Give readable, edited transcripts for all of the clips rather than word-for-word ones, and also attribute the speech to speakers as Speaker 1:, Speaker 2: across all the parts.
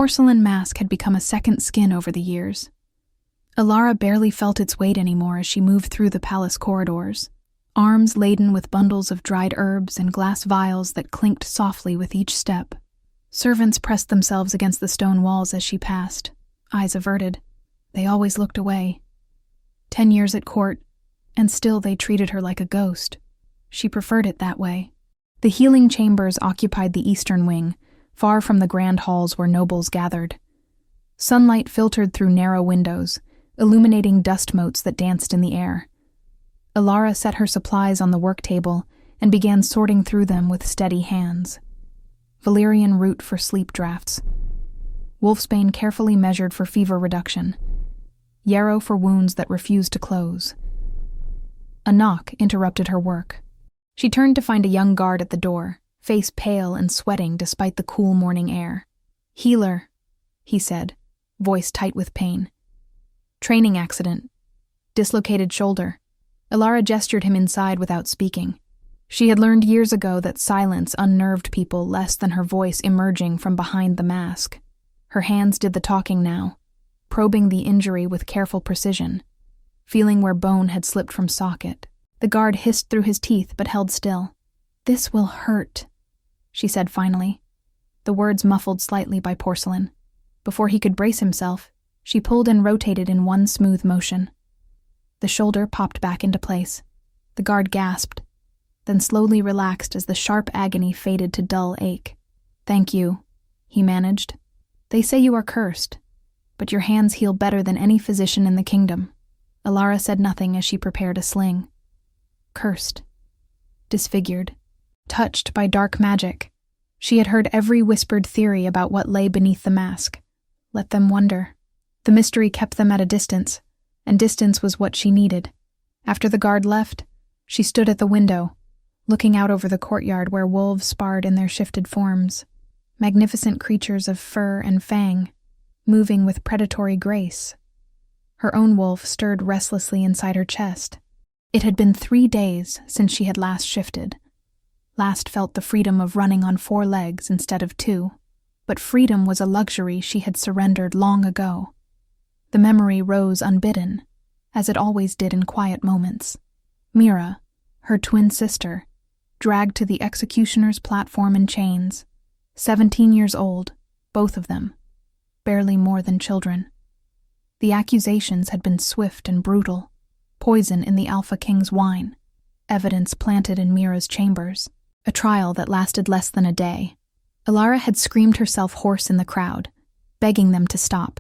Speaker 1: porcelain mask had become a second skin over the years. Elara barely felt its weight anymore as she moved through the palace corridors, arms laden with bundles of dried herbs and glass vials that clinked softly with each step. Servants pressed themselves against the stone walls as she passed, eyes averted. They always looked away. 10 years at court, and still they treated her like a ghost. She preferred it that way. The healing chambers occupied the eastern wing, far from the grand halls where nobles gathered. Sunlight filtered through narrow windows, illuminating dust motes that danced in the air. Elara set her supplies on the work table and began sorting through them with steady hands. Valerian root for sleep drafts. Wolfsbane carefully measured for fever reduction. Yarrow for wounds that refused to close. A knock interrupted her work. She turned to find a young guard at the door, face pale and sweating despite the cool morning air. "Healer," he said, voice tight with pain. "Training accident. Dislocated shoulder." Elara gestured him inside without speaking. She had learned years ago that silence unnerved people less than her voice emerging from behind the mask. Her hands did the talking now, probing the injury with careful precision, feeling where bone had slipped from socket. The guard hissed through his teeth but held still. "This will hurt," she said finally, the words muffled slightly by porcelain. Before he could brace himself, she pulled and rotated in one smooth motion. The shoulder popped back into place. The guard gasped, then slowly relaxed as the sharp agony faded to dull ache. "Thank you," he managed. "They say you are cursed, but your hands heal better than any physician in the kingdom." Elara said nothing as she prepared a sling. Cursed. Disfigured. Touched by dark magic. She had heard every whispered theory about what lay beneath the mask. Let them wonder. The mystery kept them at a distance, and distance was what she needed. After the guard left, she stood at the window, looking out over the courtyard where wolves sparred in their shifted forms, magnificent creatures of fur and fang, moving with predatory grace. Her own wolf stirred restlessly inside her chest. It had been 3 days since she had last shifted. Last felt the freedom of running on 4 legs instead of 2, but freedom was a luxury she had surrendered long ago. The memory rose unbidden, as it always did in quiet moments. Mira, her twin sister, dragged to the executioner's platform in chains, 17 years old, both of them, barely more than children. The accusations had been swift and brutal. Poison in the Alpha King's wine, evidence planted in Mira's chambers, a trial that lasted less than a day. Elara had screamed herself hoarse in the crowd, begging them to stop,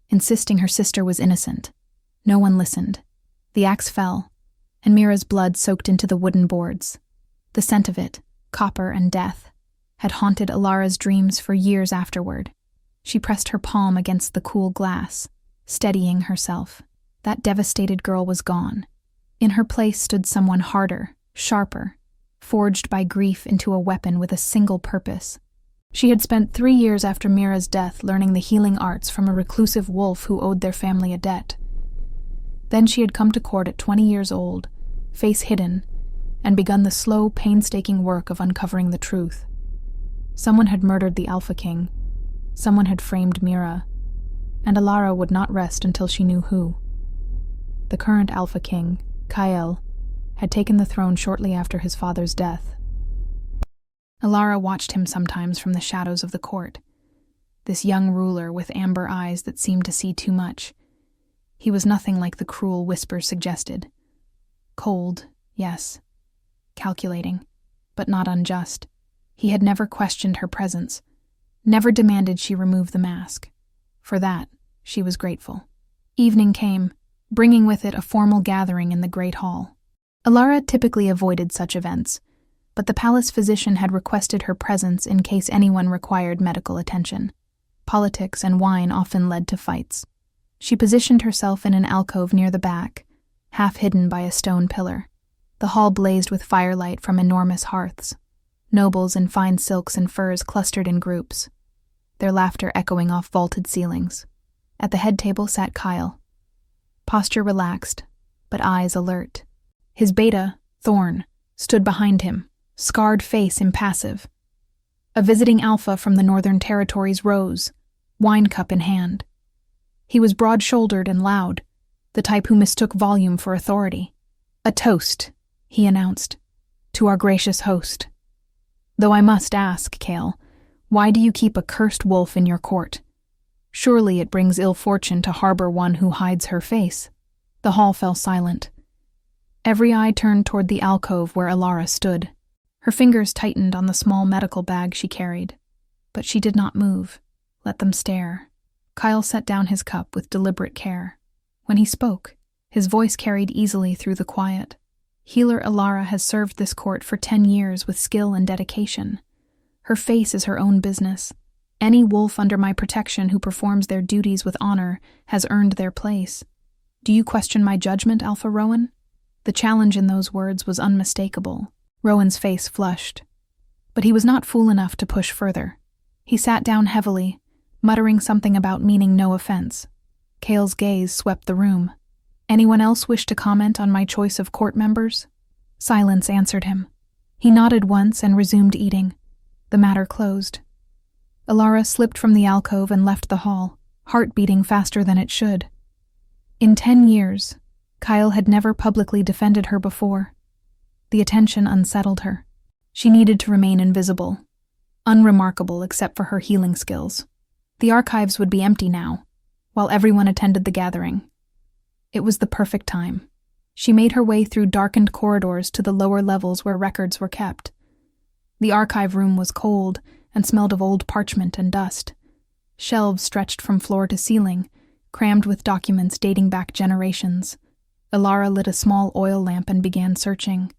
Speaker 1: insisting her sister was innocent. No one listened. The axe fell, and Mira's blood soaked into the wooden boards. The scent of it, copper and death, had haunted Elara's dreams for years afterward. She pressed her palm against the cool glass, steadying herself. That devastated girl was gone. In her place stood someone harder, sharper, forged by grief into a weapon with a single purpose. She had spent 3 years after Mira's death learning the healing arts from a reclusive wolf who owed their family a debt. Then she had come to court at 20 years old, face hidden, and begun the slow, painstaking work of uncovering the truth. Someone had murdered the Alpha King. Someone had framed Mira, and Elara would not rest until she knew who. The current Alpha King, Kael, had taken the throne shortly after his father's death. Elara watched him sometimes from the shadows of the court, this young ruler with amber eyes that seemed to see too much. He was nothing like the cruel whispers suggested. Cold, yes. Calculating, but not unjust. He had never questioned her presence, never demanded she remove the mask. For that, she was grateful. Evening came, bringing with it a formal gathering in the Great Hall. Elara typically avoided such events, but the palace physician had requested her presence in case anyone required medical attention. Politics and wine often led to fights. She positioned herself in an alcove near the back, half hidden by a stone pillar. The hall blazed with firelight from enormous hearths. Nobles in fine silks and furs clustered in groups, their laughter echoing off vaulted ceilings. At the head table sat Kael, posture relaxed, but eyes alert. His beta, Thorn, stood behind him, scarred face impassive. A visiting alpha from the Northern Territories rose, wine cup in hand. He was broad-shouldered and loud, the type who mistook volume for authority. "A toast," he announced, "to our gracious host. Though I must ask, Kael, why do you keep a cursed wolf in your court? Surely it brings ill fortune to harbor one who hides her face." The hall fell silent. Every eye turned toward the alcove where Elara stood. Her fingers tightened on the small medical bag she carried, but she did not move. Let them stare. Kael set down his cup with deliberate care. When he spoke, his voice carried easily through the quiet. Healer Elara has served this court for 10 years with skill and dedication. Her face is her own business. Any wolf under my protection who performs their duties with honor has earned their place. Do you question my judgment, Alpha Rowan? The challenge in those words was unmistakable. Rowan's face flushed. But he was not fool enough to push further. He sat down heavily, muttering something about meaning no offense. Kael's gaze swept the room. Anyone else wish to comment on my choice of court members? Silence answered him. He nodded once and resumed eating. The matter closed. Elara slipped from the alcove and left the hall, heart beating faster than it should. In 10 years, Kael had never publicly defended her before. The attention unsettled her. She needed to remain invisible, unremarkable except for her healing skills. The archives would be empty now, while everyone attended the gathering. It was the perfect time. She made her way through darkened corridors to the lower levels where records were kept. The archive room was cold and smelled of old parchment and dust. Shelves stretched from floor to ceiling, crammed with documents dating back generations. Elara lit a small oil lamp and began searching.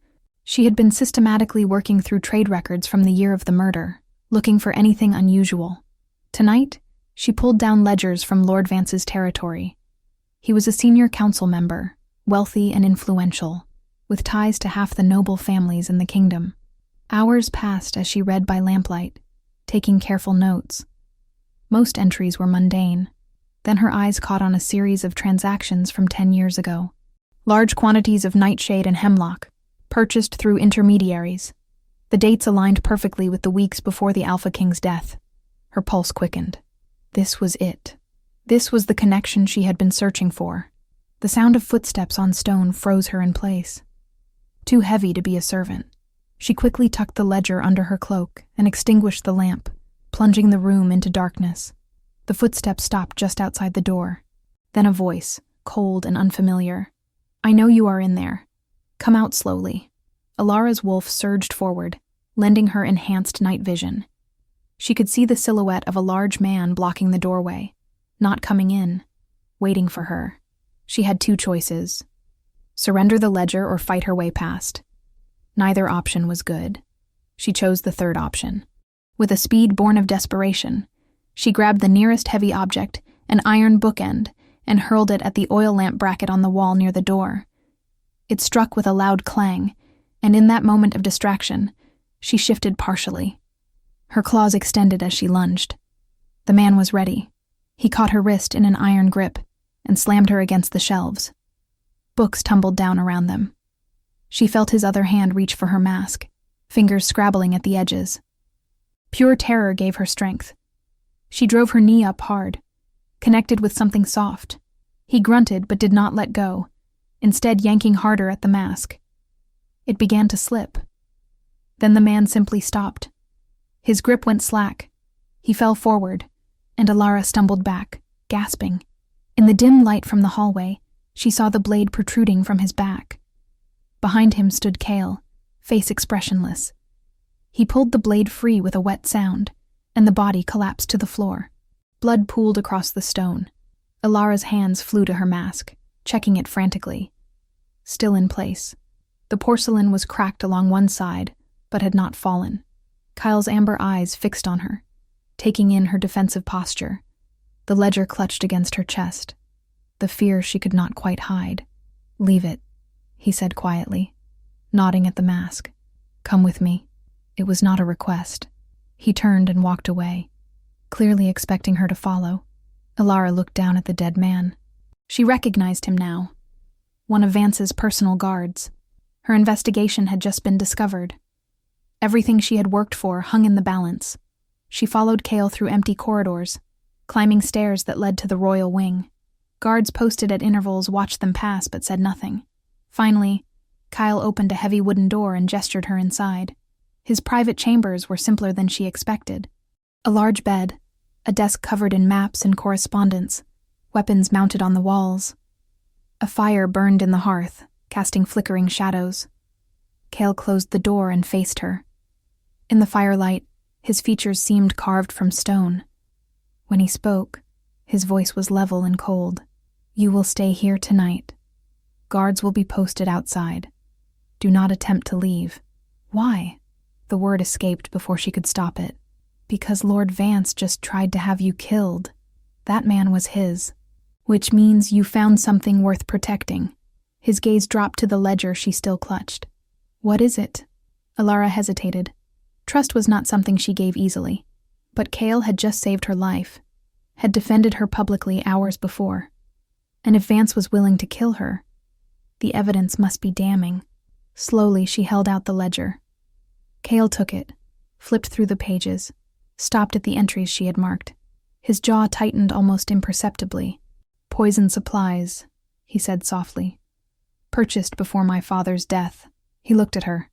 Speaker 1: She had been systematically working through trade records from the year of the murder, looking for anything unusual. Tonight, she pulled down ledgers from Lord Vance's territory. He was a senior council member, wealthy and influential, with ties to half the noble families in the kingdom. Hours passed as she read by lamplight, taking careful notes. Most entries were mundane. Then her eyes caught on a series of transactions from 10 years ago. Large quantities of nightshade and hemlock, purchased through intermediaries. The dates aligned perfectly with the weeks before the Alpha King's death. Her pulse quickened. This was it. This was the connection she had been searching for. The sound of footsteps on stone froze her in place. Too heavy to be a servant. She quickly tucked the ledger under her cloak and extinguished the lamp, plunging the room into darkness. The footsteps stopped just outside the door. Then a voice, cold and unfamiliar. "I know you are in there. Come out slowly." Elara's wolf surged forward, lending her enhanced night vision. She could see the silhouette of a large man blocking the doorway, not coming in, waiting for her. She had 2 choices: surrender the ledger or fight her way past. Neither option was good. She chose the third option. With a speed born of desperation, she grabbed the nearest heavy object, an iron bookend, and hurled it at the oil lamp bracket on the wall near the door. It struck with a loud clang, and in that moment of distraction, she shifted partially. Her claws extended as she lunged. The man was ready. He caught her wrist in an iron grip and slammed her against the shelves. Books tumbled down around them. She felt his other hand reach for her mask, fingers scrabbling at the edges. Pure terror gave her strength. She drove her knee up hard, connected with something soft. He grunted but did not let go, instead yanking harder at the mask. It began to slip. Then the man simply stopped. His grip went slack. He fell forward, and Elara stumbled back, gasping. In the dim light from the hallway, she saw the blade protruding from his back. Behind him stood Kael, face expressionless. He pulled the blade free with a wet sound, and the body collapsed to the floor. Blood pooled across the stone. Elara's hands flew to her mask, checking it frantically. Still in place. The porcelain was cracked along one side, but had not fallen. Kael's amber eyes fixed on her, taking in her defensive posture. The ledger clutched against her chest. The fear she could not quite hide. "Leave it," he said quietly, nodding at the mask. "Come with me." It was not a request. He turned and walked away, clearly expecting her to follow. Elara looked down at the dead man. She recognized him now. One of Vance's personal guards. Her investigation had just been discovered. Everything she had worked for hung in the balance. She followed Kael through empty corridors, climbing stairs that led to the royal wing. Guards posted at intervals watched them pass but said nothing. Finally, Kael opened a heavy wooden door and gestured her inside. His private chambers were simpler than she expected. A large bed, a desk covered in maps and correspondence, weapons mounted on the walls. A fire burned in the hearth, casting flickering shadows. Kael closed the door and faced her. In the firelight, his features seemed carved from stone. When he spoke, his voice was level and cold. "You will stay here tonight. Guards will be posted outside. Do not attempt to leave." "Why?" The word escaped before she could stop it. "Because Lord Vance just tried to have you killed. That man was his. Which means you found something worth protecting." His gaze dropped to the ledger she still clutched. "What is it?" Elara hesitated. Trust was not something she gave easily. But Kael had just saved her life, had defended her publicly hours before. And if Vance was willing to kill her, the evidence must be damning. Slowly she held out the ledger. Kael took it, flipped through the pages, stopped at the entries she had marked. His jaw tightened almost imperceptibly. "Poison supplies," he said softly. "Purchased before my father's death." He looked at her.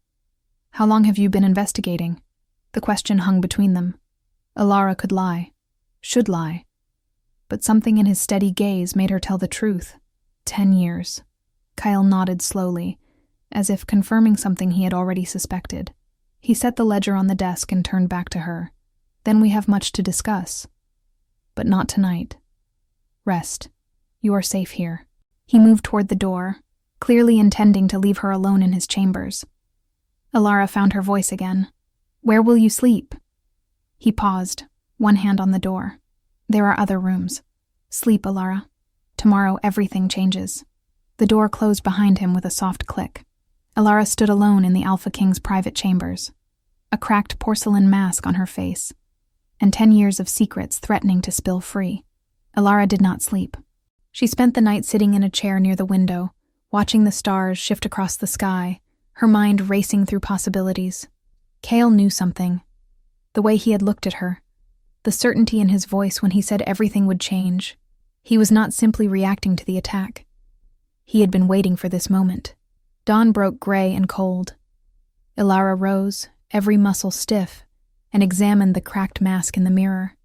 Speaker 1: "How long have you been investigating?" The question hung between them. Elara could lie, should lie, but something in his steady gaze made her tell the truth. 10 years. Kael nodded slowly, as if confirming something he had already suspected. He set the ledger on the desk and turned back to her. "Then we have much to discuss. But not tonight. Rest. You are safe here." He moved toward the door, clearly intending to leave her alone in his chambers. Elara found her voice again. "Where will you sleep?" He paused, one hand on the door. "There are other rooms. Sleep, Elara. Tomorrow everything changes." The door closed behind him with a soft click. Elara stood alone in the Alpha King's private chambers, a cracked porcelain mask on her face, and 10 years of secrets threatening to spill free. Elara did not sleep. She spent the night sitting in a chair near the window, watching the stars shift across the sky, her mind racing through possibilities. Kael knew something. The way he had looked at her, the certainty in his voice when he said everything would change. He was not simply reacting to the attack. He had been waiting for this moment. Dawn broke gray and cold. Elara rose, every muscle stiff, and examined the cracked mask in the mirror.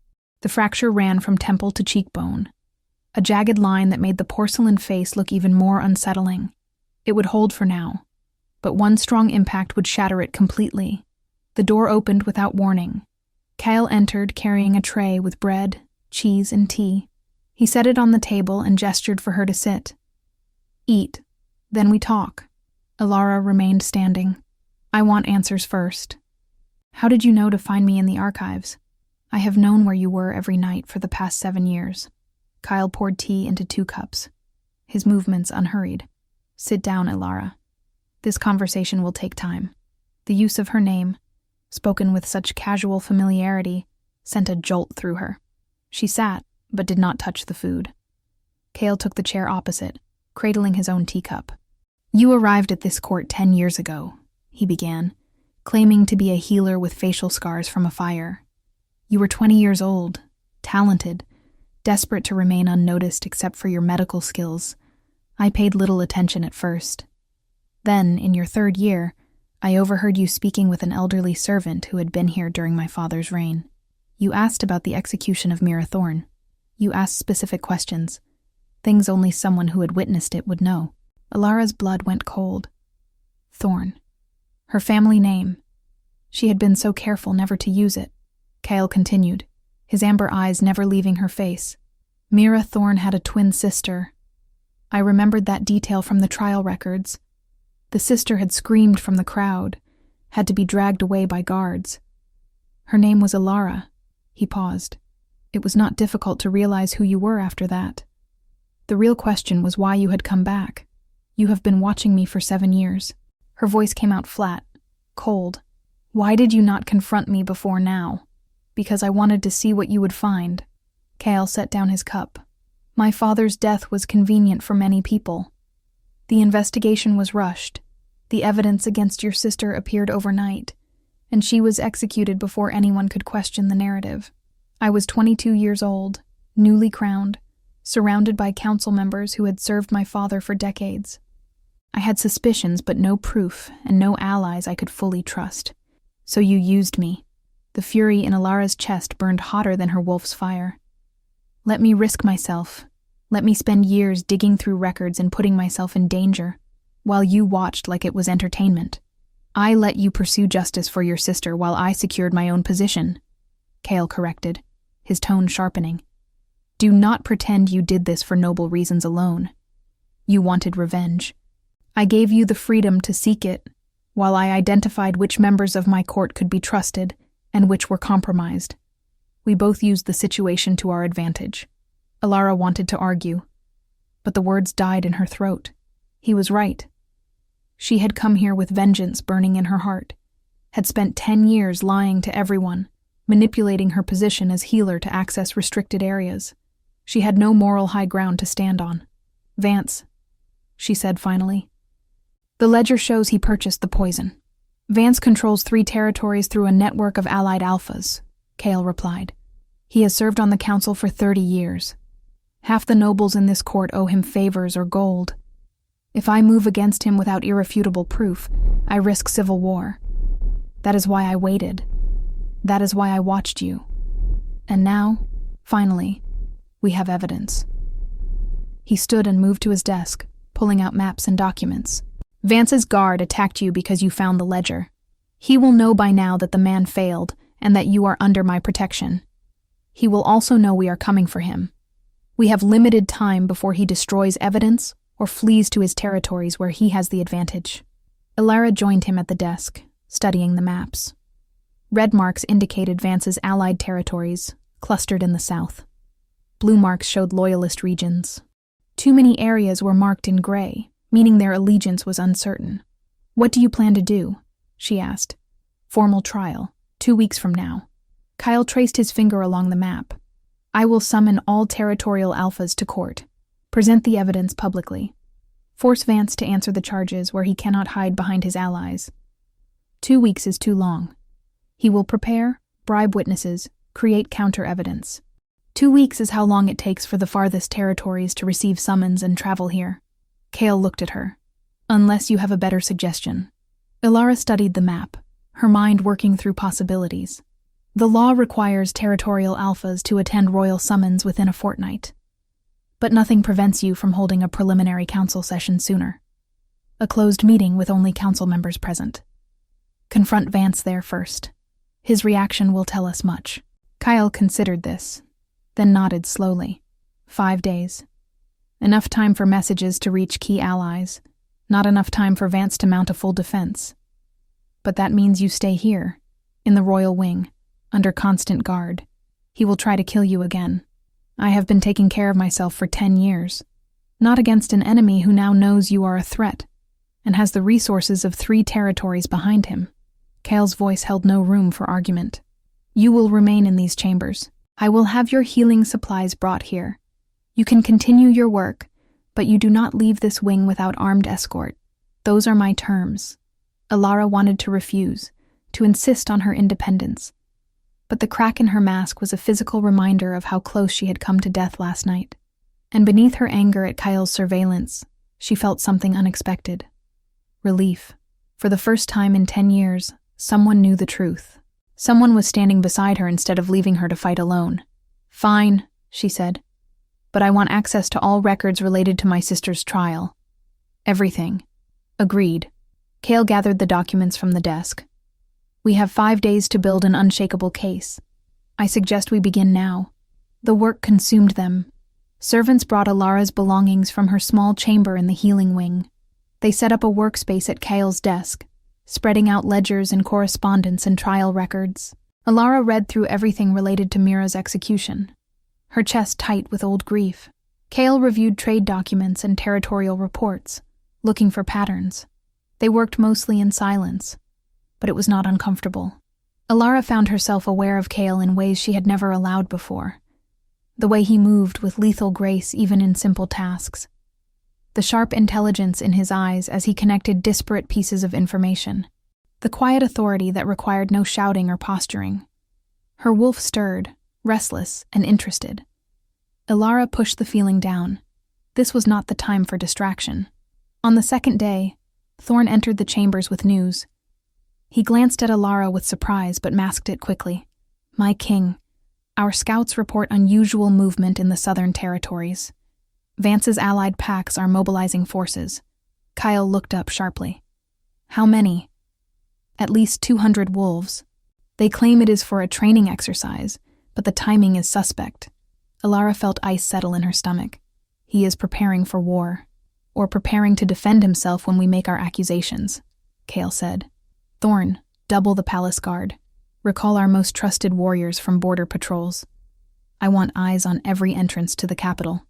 Speaker 1: The fracture ran from temple to cheekbone, a jagged line that made the porcelain face look even more unsettling. It would hold for now, but one strong impact would shatter it completely. The door opened without warning. Kael entered carrying a tray with bread, cheese, and tea. He set it on the table and gestured for her to sit. "Eat, then we talk." Elara remained standing. "I want answers first. How did you know to find me in the archives?" "I have known where you were every night for the past 7 years." Kael poured tea into 2 cups, his movements unhurried. "Sit down, Elara. This conversation will take time." The use of her name, spoken with such casual familiarity, sent a jolt through her. She sat, but did not touch the food. Kael took the chair opposite, cradling his own teacup. "You arrived at this court 10 years ago," he began, claiming to be a healer with facial scars from a fire. "You were 20 years old, talented, desperate to remain unnoticed except for your medical skills. I paid little attention at first. Then, in your 3rd year, I overheard you speaking with an elderly servant who had been here during my father's reign. You asked about the execution of Mira Thorn. You asked specific questions, things only someone who had witnessed it would know." Elara's blood went cold. Thorn. Her family name. She had been so careful never to use it. Kael continued, his amber eyes never leaving her face. "Mira Thorn had a twin sister. I remembered that detail from the trial records. The sister had screamed from the crowd, had to be dragged away by guards. Her name was Elara." He paused. "It was not difficult to realize who you were after that. The real question was why you had come back. You have been watching me for 7 years. Her voice came out flat, cold. "Why did you not confront me before now?" "Because I wanted to see what you would find." Kael set down his cup. "My father's death was convenient for many people. The investigation was rushed. The evidence against your sister appeared overnight, and she was executed before anyone could question the narrative. I was 22 years old, newly crowned, surrounded by council members who had served my father for decades. I had suspicions but no proof and no allies I could fully trust. So you used me. The fury in Elara's chest burned hotter than her wolf's fire. Let me risk myself. Let me spend years digging through records and putting myself in danger, while you watched like it was entertainment. I let you pursue justice for your sister while I secured my own position, Kael corrected, his tone sharpening. Do not pretend you did this for noble reasons alone. You wanted revenge. I gave you the freedom to seek it, while I identified which members of my court could be trusted and which were compromised. We both used the situation to our advantage. Elara wanted to argue, but the words died in her throat. He was right. She had come here with vengeance burning in her heart, had spent 10 years lying to everyone, manipulating her position as healer to access restricted areas. She had no moral high ground to stand on. Vance, she said finally. The ledger shows he purchased the poison. Vance controls 3 territories through a network of allied alphas, Kael replied. He has served on the council for 30 years. Half the nobles in this court owe him favors or gold. If I move against him without irrefutable proof, I risk civil war. That is why I waited. That is why I watched you. And now, finally, we have evidence. He stood and moved to his desk, pulling out maps and documents. Vance's guard attacked you because you found the ledger. He will know by now that the man failed and that you are under my protection. He will also know we are coming for him. We have limited time before he destroys evidence or flees to his territories where he has the advantage. Elara joined him at the desk, studying the maps. Red marks indicated Vance's allied territories, clustered in the south. Blue marks showed loyalist regions. Too many areas were marked in gray, meaning their allegiance was uncertain. What do you plan to do? She asked. Formal trial, 2 weeks from now. Kael traced his finger along the map. I will summon all territorial alphas to court. Present the evidence publicly. Force Vance to answer the charges where he cannot hide behind his allies. 2 weeks is too long. He will prepare, bribe witnesses, create counter-evidence. 2 weeks is how long it takes for the farthest territories to receive summons and travel here. Kael looked at her. Unless you have a better suggestion. Elara studied the map, her mind working through possibilities. The law requires territorial alphas to attend royal summons within a fortnight. But nothing prevents you from holding a preliminary council session sooner. A closed meeting with only council members present. Confront Vance there first. His reaction will tell us much. Kael considered this, then nodded slowly. 5 days. Enough time for messages to reach key allies, not enough time for Vance to mount a full defense. But that means you stay here, in the royal wing, under constant guard. He will try to kill you again. I have been taking care of myself for 10 years, not against an enemy who now knows you are a threat, and has the resources of 3 territories behind him. Kael's voice held no room for argument. You will remain in these chambers. I will have your healing supplies brought here. You can continue your work, but you do not leave this wing without armed escort. Those are my terms. Elara wanted to refuse, to insist on her independence. But the crack in her mask was a physical reminder of how close she had come to death last night. And beneath her anger at Kael's surveillance, she felt something unexpected. Relief. For the first time in 10 years, someone knew the truth. Someone was standing beside her instead of leaving her to fight alone. Fine, she said. But I want access to all records related to my sister's trial. Everything. Agreed. Kael gathered the documents from the desk. We have 5 days to build an unshakable case. I suggest we begin now. The work consumed them. Servants brought Elara's belongings from her small chamber in the healing wing. They set up a workspace at Kael's desk, spreading out ledgers and correspondence and trial records. Elara read through everything related to Mira's execution, her chest tight with old grief. Kael reviewed trade documents and territorial reports, looking for patterns. They worked mostly in silence, but it was not uncomfortable. Elara found herself aware of Kael in ways she had never allowed before. The way he moved with lethal grace even in simple tasks. The sharp intelligence in his eyes as he connected disparate pieces of information. The quiet authority that required no shouting or posturing. Her wolf stirred, restless and interested. Elara pushed the feeling down. This was not the time for distraction. On the second day, Thorn entered the chambers with news. He glanced at Elara with surprise but masked it quickly. "My king, our scouts report unusual movement in the southern territories. Vance's allied packs are mobilizing forces." Kael looked up sharply. "How many?" "At least 200 wolves. They claim it is for a training exercise, but the timing is suspect." Elara felt ice settle in her stomach. "He is preparing for war, or preparing to defend himself when we make our accusations," Kael said. "Thorn, double the palace guard. Recall our most trusted warriors from border patrols. I want eyes on every entrance to the capital.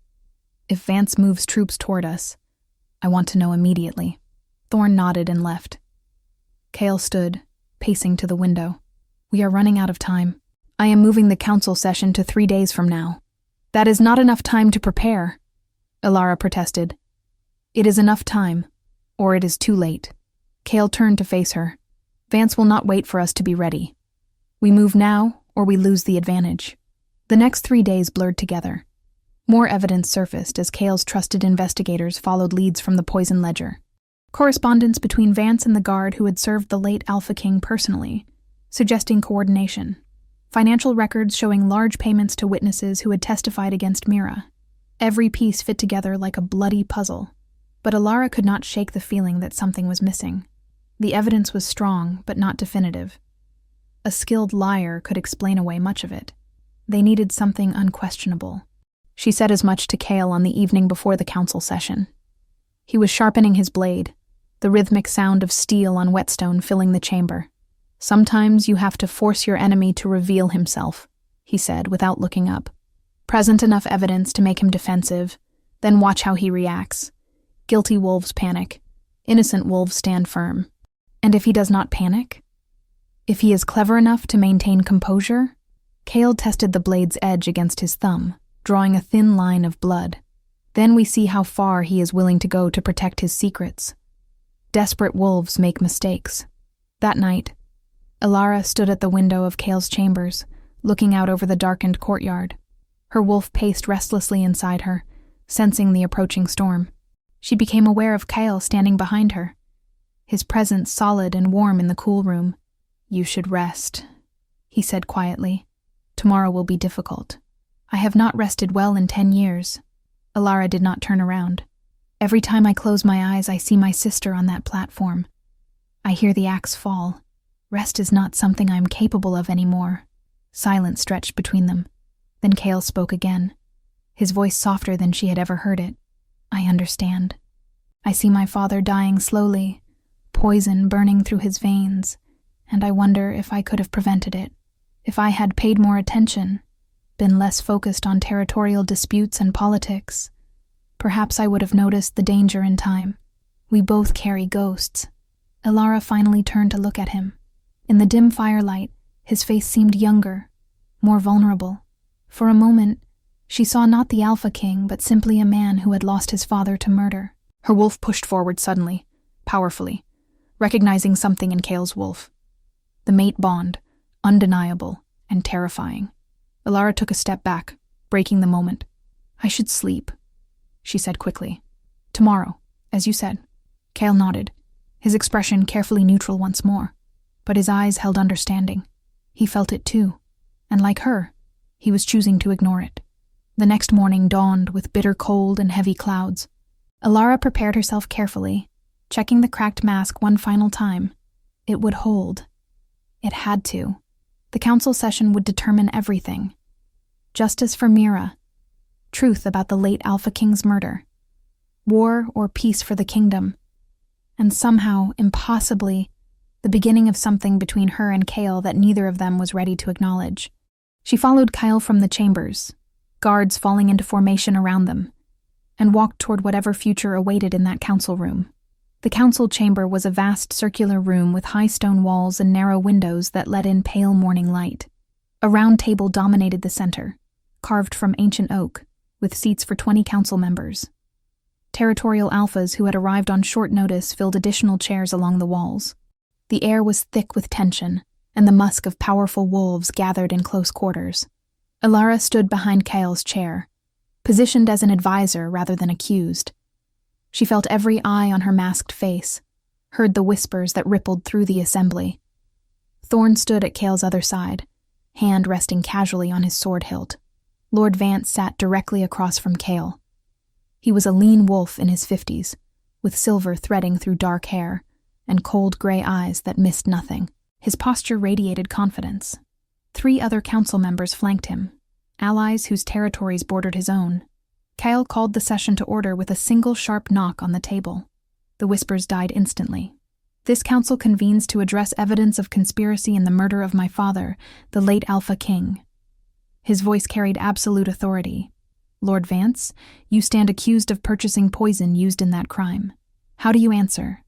Speaker 1: If Vance moves troops toward us, I want to know immediately." Thorn nodded and left. Kael stood, pacing to the window. "We are running out of time. I am moving the council session to 3 days from now." "That is not enough time to prepare," Elara protested. "It is enough time, or it is too late." Kael turned to face her. "Vance will not wait for us to be ready. We move now, or we lose the advantage." The next 3 days blurred together. More evidence surfaced as Kael's trusted investigators followed leads from the poison ledger. Correspondence between Vance and the guard who had served the late Alpha King personally, suggesting coordination. Financial records showing large payments to witnesses who had testified against Mira. Every piece fit together like a bloody puzzle. But Elara could not shake the feeling that something was missing. The evidence was strong, but not definitive. A skilled liar could explain away much of it. They needed something unquestionable. She said as much to Kael on the evening before the council session. He was sharpening his blade, the rhythmic sound of steel on whetstone filling the chamber. "Sometimes you have to force your enemy to reveal himself," he said without looking up. "Present enough evidence to make him defensive, then watch how he reacts. Guilty wolves panic. Innocent wolves stand firm. And if he does not panic? If he is clever enough to maintain composure?" Kael tested the blade's edge against his thumb, drawing a thin line of blood. "Then we see how far he is willing to go to protect his secrets. Desperate wolves make mistakes." That night, Elara stood at the window of Kael's chambers, looking out over the darkened courtyard. Her wolf paced restlessly inside her, sensing the approaching storm. She became aware of Kael standing behind her, his presence solid and warm in the cool room. "You should rest," he said quietly. "Tomorrow will be difficult." "I have not rested well in 10 years. Elara did not turn around. "Every time I close my eyes, I see my sister on that platform. I hear the axe fall. Rest is not something I am capable of anymore." Silence stretched between them. Then Kael spoke again, his voice softer than she had ever heard it. "I understand. I see my father dying slowly, poison burning through his veins, and I wonder if I could have prevented it. If I had paid more attention, been less focused on territorial disputes and politics, perhaps I would have noticed the danger in time. We both carry ghosts." Elara finally turned to look at him. In the dim firelight, his face seemed younger, more vulnerable. For a moment, she saw not the Alpha King, but simply a man who had lost his father to murder. Her wolf pushed forward suddenly, powerfully, recognizing something in Kael's wolf. The mate bond, undeniable and terrifying. Elara took a step back, breaking the moment. "I should sleep," she said quickly. "Tomorrow, as you said." Kael nodded, his expression carefully neutral once more, but his eyes held understanding. He felt it too, and like her, he was choosing to ignore it. The next morning dawned with bitter cold and heavy clouds. Elara prepared herself carefully, checking the cracked mask one final time. It would hold. It had to. The council session would determine everything. Justice for Mira. Truth about the late Alpha King's murder. War or peace for the kingdom. And somehow, impossibly, the beginning of something between her and Kael that neither of them was ready to acknowledge. She followed Kael from the chambers, guards falling into formation around them, and walked toward whatever future awaited in that council room. The council chamber was a vast circular room with high stone walls and narrow windows that let in pale morning light. A round table dominated the center, carved from ancient oak, with seats for 20 council members. Territorial alphas who had arrived on short notice filled additional chairs along the walls. The air was thick with tension, and the musk of powerful wolves gathered in close quarters. Elara stood behind Kael's chair, positioned as an advisor rather than accused. She felt every eye on her masked face, heard the whispers that rippled through the assembly. Thorn stood at Kael's other side, hand resting casually on his sword hilt. Lord Vance sat directly across from Kael. He was a lean wolf in his 50s, with silver threading through dark hair and cold gray eyes that missed nothing. His posture radiated confidence. 3 other council members flanked him, allies whose territories bordered his own. Kael called the session to order with a single sharp knock on the table. The whispers died instantly. This council convenes to address evidence of conspiracy in the murder of my father, the late Alpha King. His voice carried absolute authority. Lord Vance, you stand accused of purchasing poison used in that crime. How do you answer?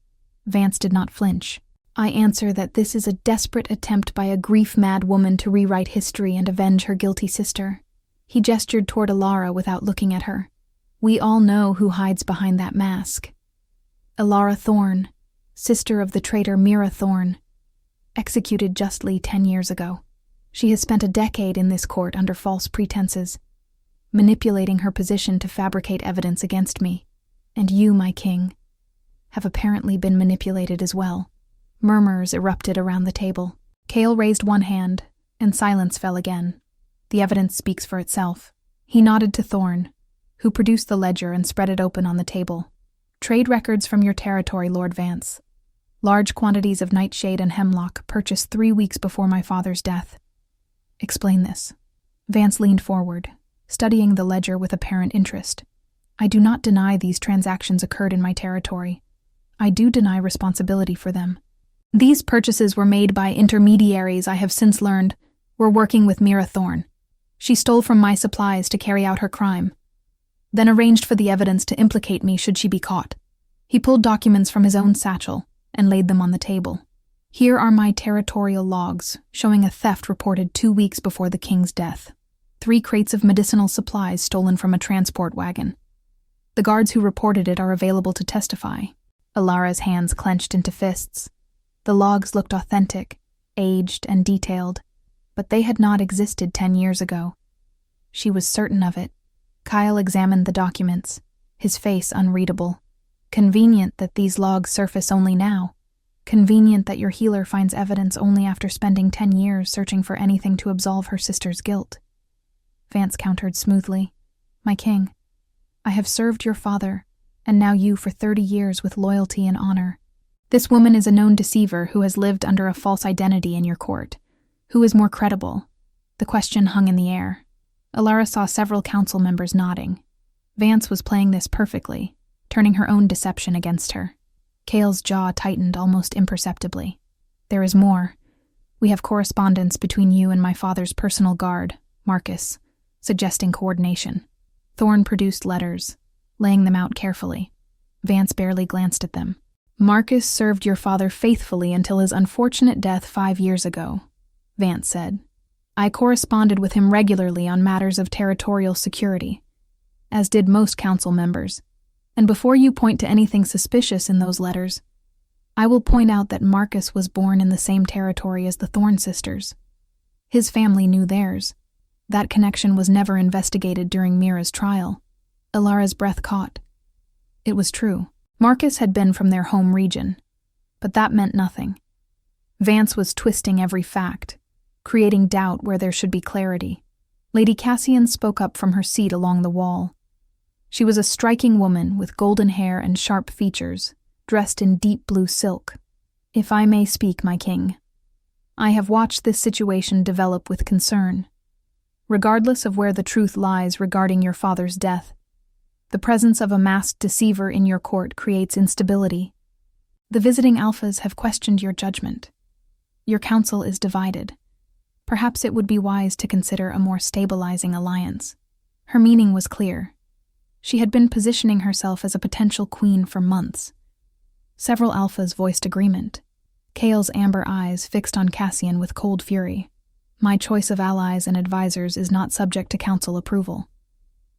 Speaker 1: Vance did not flinch. I answer that this is a desperate attempt by a grief-mad woman to rewrite history and avenge her guilty sister. He gestured toward Elara without looking at her. We all know who hides behind that mask. Elara Thorn, sister of the traitor Mira Thorn, executed justly 10 years ago. She has spent a decade in this court under false pretenses, manipulating her position to fabricate evidence against me. And you, my king, have apparently been manipulated as well. Murmurs erupted around the table. Kael raised one hand, and silence fell again. The evidence speaks for itself. He nodded to Thorn, who produced the ledger and spread it open on the table. Trade records from your territory, Lord Vance. Large quantities of nightshade and hemlock purchased 3 weeks before my father's death. Explain this. Vance leaned forward, studying the ledger with apparent interest. I do not deny these transactions occurred in my territory. I do deny responsibility for them. These purchases were made by intermediaries I have since learned were working with Mira Thorn. She stole from my supplies to carry out her crime, then arranged for the evidence to implicate me should she be caught. He pulled documents from his own satchel and laid them on the table. Here are my territorial logs, showing a theft reported 2 weeks before the king's death. 3 crates of medicinal supplies stolen from a transport wagon. The guards who reported it are available to testify. Elara's hands clenched into fists. The logs looked authentic, aged and detailed, but they had not existed 10 years ago. She was certain of it. Kael examined the documents, his face unreadable. Convenient that these logs surface only now. Convenient that your healer finds evidence only after spending 10 years searching for anything to absolve her sister's guilt. Vance countered smoothly. My king, I have served your father, and now you for 30 years with loyalty and honor. This woman is a known deceiver who has lived under a false identity in your court. Who is more credible? The question hung in the air. Elara saw several council members nodding. Vance was playing this perfectly, turning her own deception against her. Kael's jaw tightened almost imperceptibly. There is more. We have correspondence between you and my father's personal guard, Marcus, suggesting coordination. Thorn produced letters, laying them out carefully. Vance barely glanced at them. Marcus served your father faithfully until his unfortunate death 5 years ago, Vance said. I corresponded with him regularly on matters of territorial security, as did most council members. And before you point to anything suspicious in those letters, I will point out that Marcus was born in the same territory as the Thorn sisters. His family knew theirs. That connection was never investigated during Mira's trial. Elara's breath caught. It was true. Marcus had been from their home region, but that meant nothing. Vance was twisting every fact, creating doubt where there should be clarity. Lady Cassian spoke up from her seat along the wall. She was a striking woman with golden hair and sharp features, dressed in deep blue silk. If I may speak, my king, I have watched this situation develop with concern. Regardless of where the truth lies regarding your father's death, the presence of a masked deceiver in your court creates instability. The visiting alphas have questioned your judgment. Your council is divided. Perhaps it would be wise to consider a more stabilizing alliance. Her meaning was clear. She had been positioning herself as a potential queen for months. Several alphas voiced agreement. Kael's amber eyes fixed on Cassian with cold fury. My choice of allies and advisors is not subject to council approval.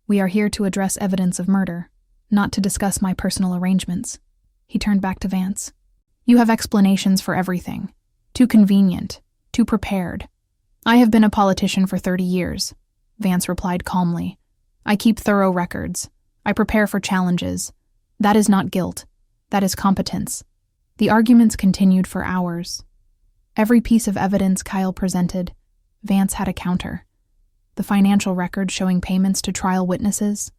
Speaker 1: We are here to address evidence of murder, not to discuss my personal arrangements. He turned back to Vance. You have explanations for everything. Too convenient, too prepared. I have been a politician for 30 years, Vance replied calmly. I keep thorough records. I prepare for challenges. That is not guilt. That is competence. The arguments continued for hours. Every piece of evidence Kael presented, Vance had a counter. The financial record showing payments to trial witnesses,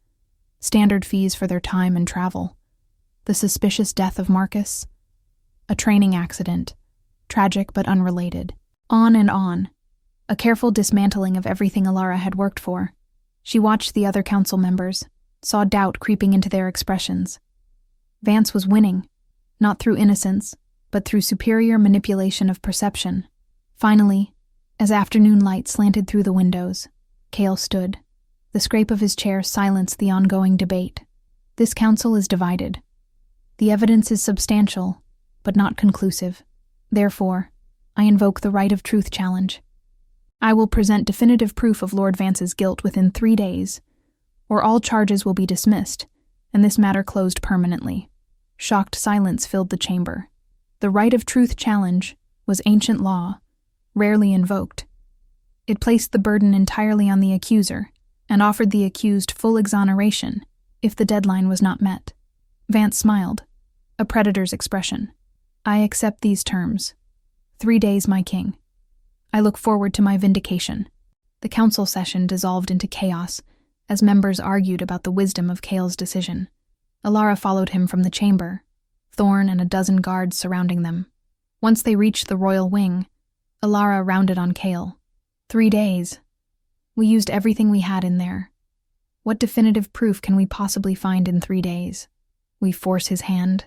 Speaker 1: standard fees for their time and travel, the suspicious death of Marcus, a training accident, tragic but unrelated. On and on. A careful dismantling of everything Elara had worked for. She watched the other council members, saw doubt creeping into their expressions. Vance was winning, not through innocence, but through superior manipulation of perception. Finally, as afternoon light slanted through the windows, Kael stood. The scrape of his chair silenced the ongoing debate. This council is divided. The evidence is substantial, but not conclusive. Therefore, I invoke the right of truth challenge. I will present definitive proof of Lord Vance's guilt within 3 days, or all charges will be dismissed, and this matter closed permanently. Shocked silence filled the chamber. The right of truth challenge was ancient law, rarely invoked. It placed the burden entirely on the accuser and offered the accused full exoneration if the deadline was not met. Vance smiled, a predator's expression. I accept these terms. 3 days, my king. I look forward to my vindication. The council session dissolved into chaos as members argued about the wisdom of Kael's decision. Elara followed him from the chamber, Thorn and a dozen guards surrounding them. Once they reached the royal wing, Elara rounded on Kael. 3 days. We used everything we had in there. What definitive proof can we possibly find in 3 days? We force his hand,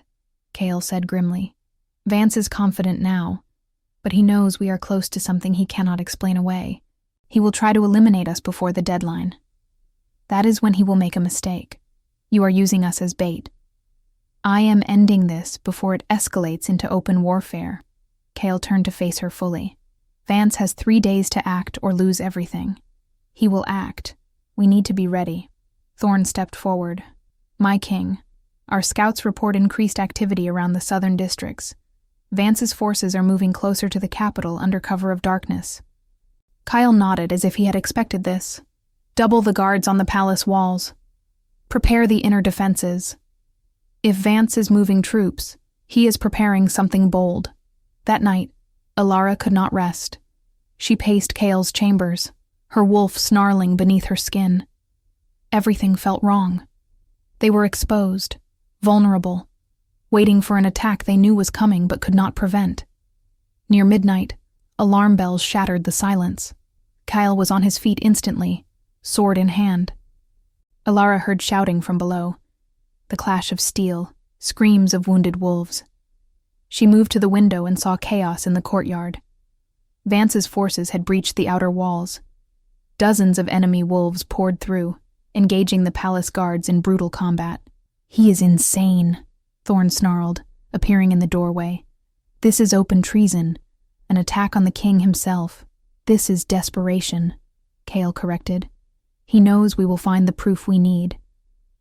Speaker 1: Kael said grimly. Vance is confident now, but he knows we are close to something he cannot explain away. He will try to eliminate us before the deadline. That is when he will make a mistake. You are using us as bait. I am ending this before it escalates into open warfare. Kael turned to face her fully. Vance has 3 days to act or lose everything. He will act. We need to be ready. Thorn stepped forward. My king, our scouts report increased activity around the southern districts. Vance's forces are moving closer to the capital under cover of darkness. Kael nodded as if he had expected this. Double the guards on the palace walls. Prepare the inner defenses. If Vance is moving troops, he is preparing something bold. That night, Elara could not rest. She paced Kael's chambers, her wolf snarling beneath her skin. Everything felt wrong. They were exposed, vulnerable, waiting for an attack they knew was coming but could not prevent. Near midnight, alarm bells shattered the silence. Kael was on his feet instantly, sword in hand. Elara heard shouting from below, the clash of steel, screams of wounded wolves. She moved to the window and saw chaos in the courtyard. Vance's forces had breached the outer walls. Dozens of enemy wolves poured through, engaging the palace guards in brutal combat. He is insane, Thorn snarled, appearing in the doorway. This is open treason, an attack on the king himself. This is desperation, Kael corrected. He knows we will find the proof we need.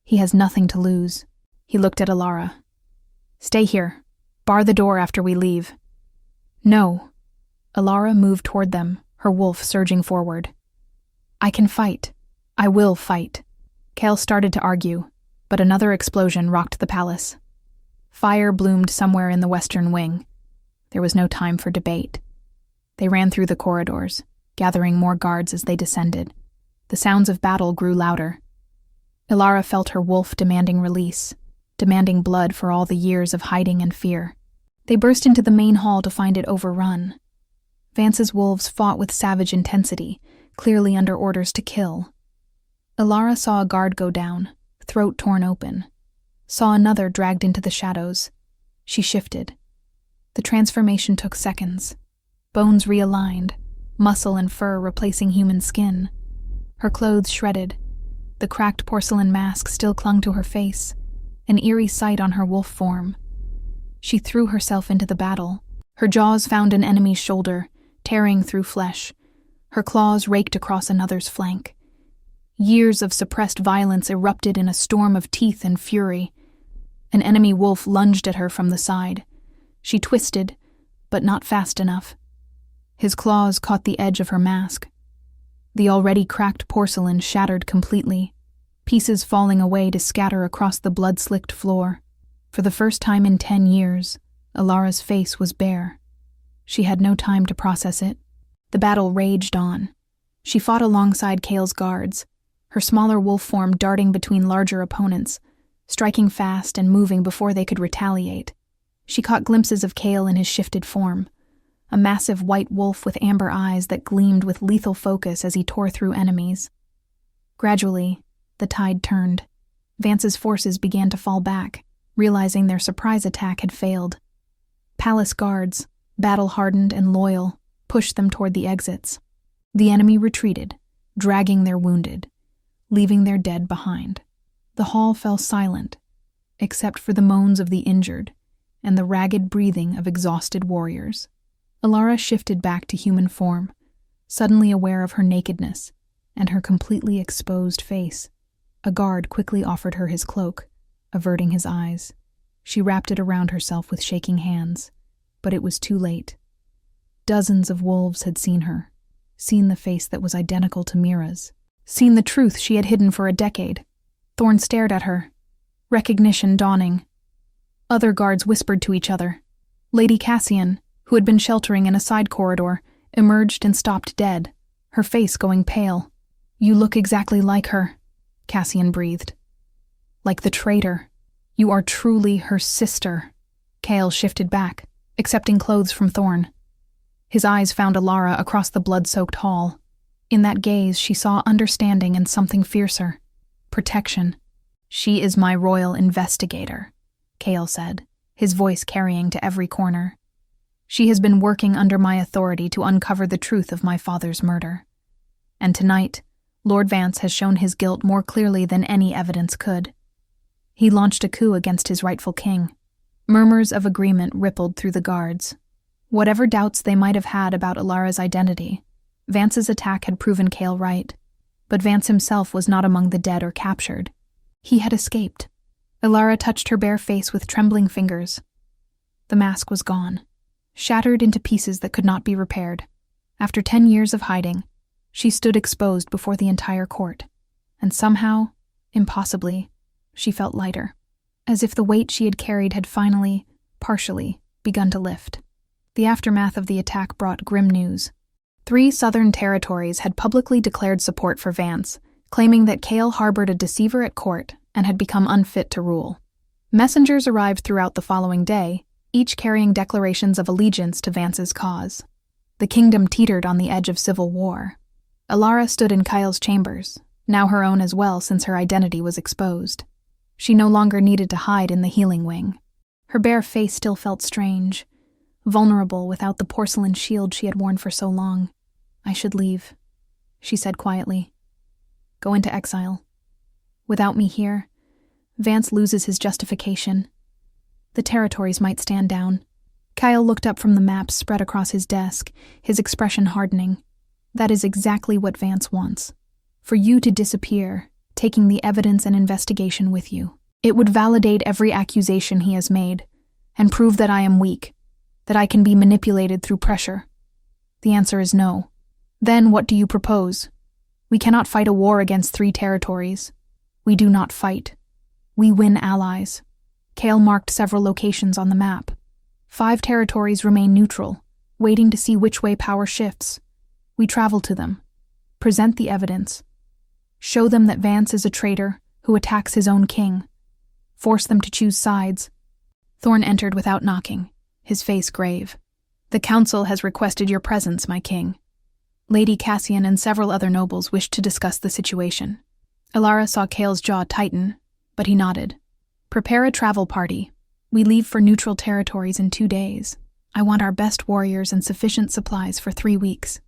Speaker 1: He has nothing to lose. He looked at Elara. Stay here. Bar the door after we leave. No. Elara moved toward them, her wolf surging forward. I can fight. I will fight. Kael started to argue, but another explosion rocked the palace. Fire bloomed somewhere in the western wing. There was no time for debate. They ran through the corridors, gathering more guards as they descended. The sounds of battle grew louder. Elara felt her wolf demanding release, demanding blood for all the years of hiding and fear. They burst into the main hall to find it overrun. Vance's wolves fought with savage intensity, clearly under orders to kill. Elara saw a guard go down, throat torn open. Saw another dragged into the shadows. She shifted. The transformation took seconds. Bones realigned, muscle and fur replacing human skin. Her clothes shredded. The cracked porcelain mask still clung to her face, an eerie sight on her wolf form. She threw herself into the battle. Her jaws found an enemy's shoulder, tearing through flesh. Her claws raked across another's flank. Years of suppressed violence erupted in a storm of teeth and fury. An enemy wolf lunged at her from the side. She twisted, but not fast enough. His claws caught the edge of her mask. The already cracked porcelain shattered completely. pieces falling away to scatter across the blood-slicked floor. For the first time in 10 years, Elara's face was bare. She had no time to process it. The battle raged on. She fought alongside Kael's guards, her smaller wolf form darting between larger opponents, striking fast and moving before they could retaliate. She caught glimpses of Kael in his shifted form, a massive white wolf with amber eyes that gleamed with lethal focus as he tore through enemies. Gradually, the tide turned. Vance's forces began to fall back, realizing their surprise attack had failed. Palace guards, battle-hardened and loyal, pushed them toward the exits. The enemy retreated, dragging their wounded, leaving their dead behind. The hall fell silent, except for the moans of the injured and the ragged breathing of exhausted warriors. Elara shifted back to human form, suddenly aware of her nakedness and her completely exposed face. A guard quickly offered her his cloak, averting his eyes. She wrapped it around herself with shaking hands, but it was too late. Dozens of wolves had seen her, seen the face that was identical to Mira's, seen the truth she had hidden for a decade. Thorn stared at her, recognition dawning. Other guards whispered to each other. Lady Cassian, who had been sheltering in a side corridor, emerged and stopped dead, her face going pale. "You look exactly like her," Cassian breathed. "Like the traitor. You are truly her sister." Kael shifted back, accepting clothes from Thorn. His eyes found Elara across the blood-soaked hall. In that gaze, she saw understanding and something fiercer. Protection. "She is my royal investigator," Kael said, his voice carrying to every corner. "She has been working under my authority to uncover the truth of my father's murder. And tonight, Lord Vance has shown his guilt more clearly than any evidence could. He launched a coup against his rightful king." Murmurs of agreement rippled through the guards. Whatever doubts they might have had about Elara's identity, Vance's attack had proven Kael right. But Vance himself was not among the dead or captured. He had escaped. Elara touched her bare face with trembling fingers. The mask was gone, shattered into pieces that could not be repaired. After 10 years of hiding, she stood exposed before the entire court, and somehow, impossibly, she felt lighter, as if the weight she had carried had finally, partially, begun to lift. The aftermath of the attack brought grim news. 3 southern territories had publicly declared support for Vance, claiming that Kael harbored a deceiver at court and had become unfit to rule. Messengers arrived throughout the following day, each carrying declarations of allegiance to Vance's cause. The kingdom teetered on the edge of civil war. Elara stood in Kael's chambers, now her own as well since her identity was exposed. She no longer needed to hide in the healing wing. Her bare face still felt strange, vulnerable without the porcelain shield she had worn for so long. "I should leave," she said quietly. "Go into exile. Without me here, Vance loses his justification. The territories might stand down." Kael looked up from the maps spread across his desk, his expression hardening. "That is exactly what Vance wants. For you to disappear, taking the evidence and investigation with you. It would validate every accusation he has made, and prove that I am weak, that I can be manipulated through pressure. The answer is no. Then what do you propose? We cannot fight a war against 3 territories. We do not fight. We win allies." Kael marked several locations on the map. 5 territories remain neutral, waiting to see which way power shifts. We travel to them, present the evidence, show them that Vance is a traitor who attacks his own king, force them to choose sides. Thorn entered without knocking, his face grave. "The council has requested your presence, my king." Lady Cassian and several other nobles wished to discuss the situation. Elara saw Kael's jaw tighten, but he nodded. "Prepare a travel party. We leave for neutral territories in 2 days. I want our best warriors and sufficient supplies for 3 weeks."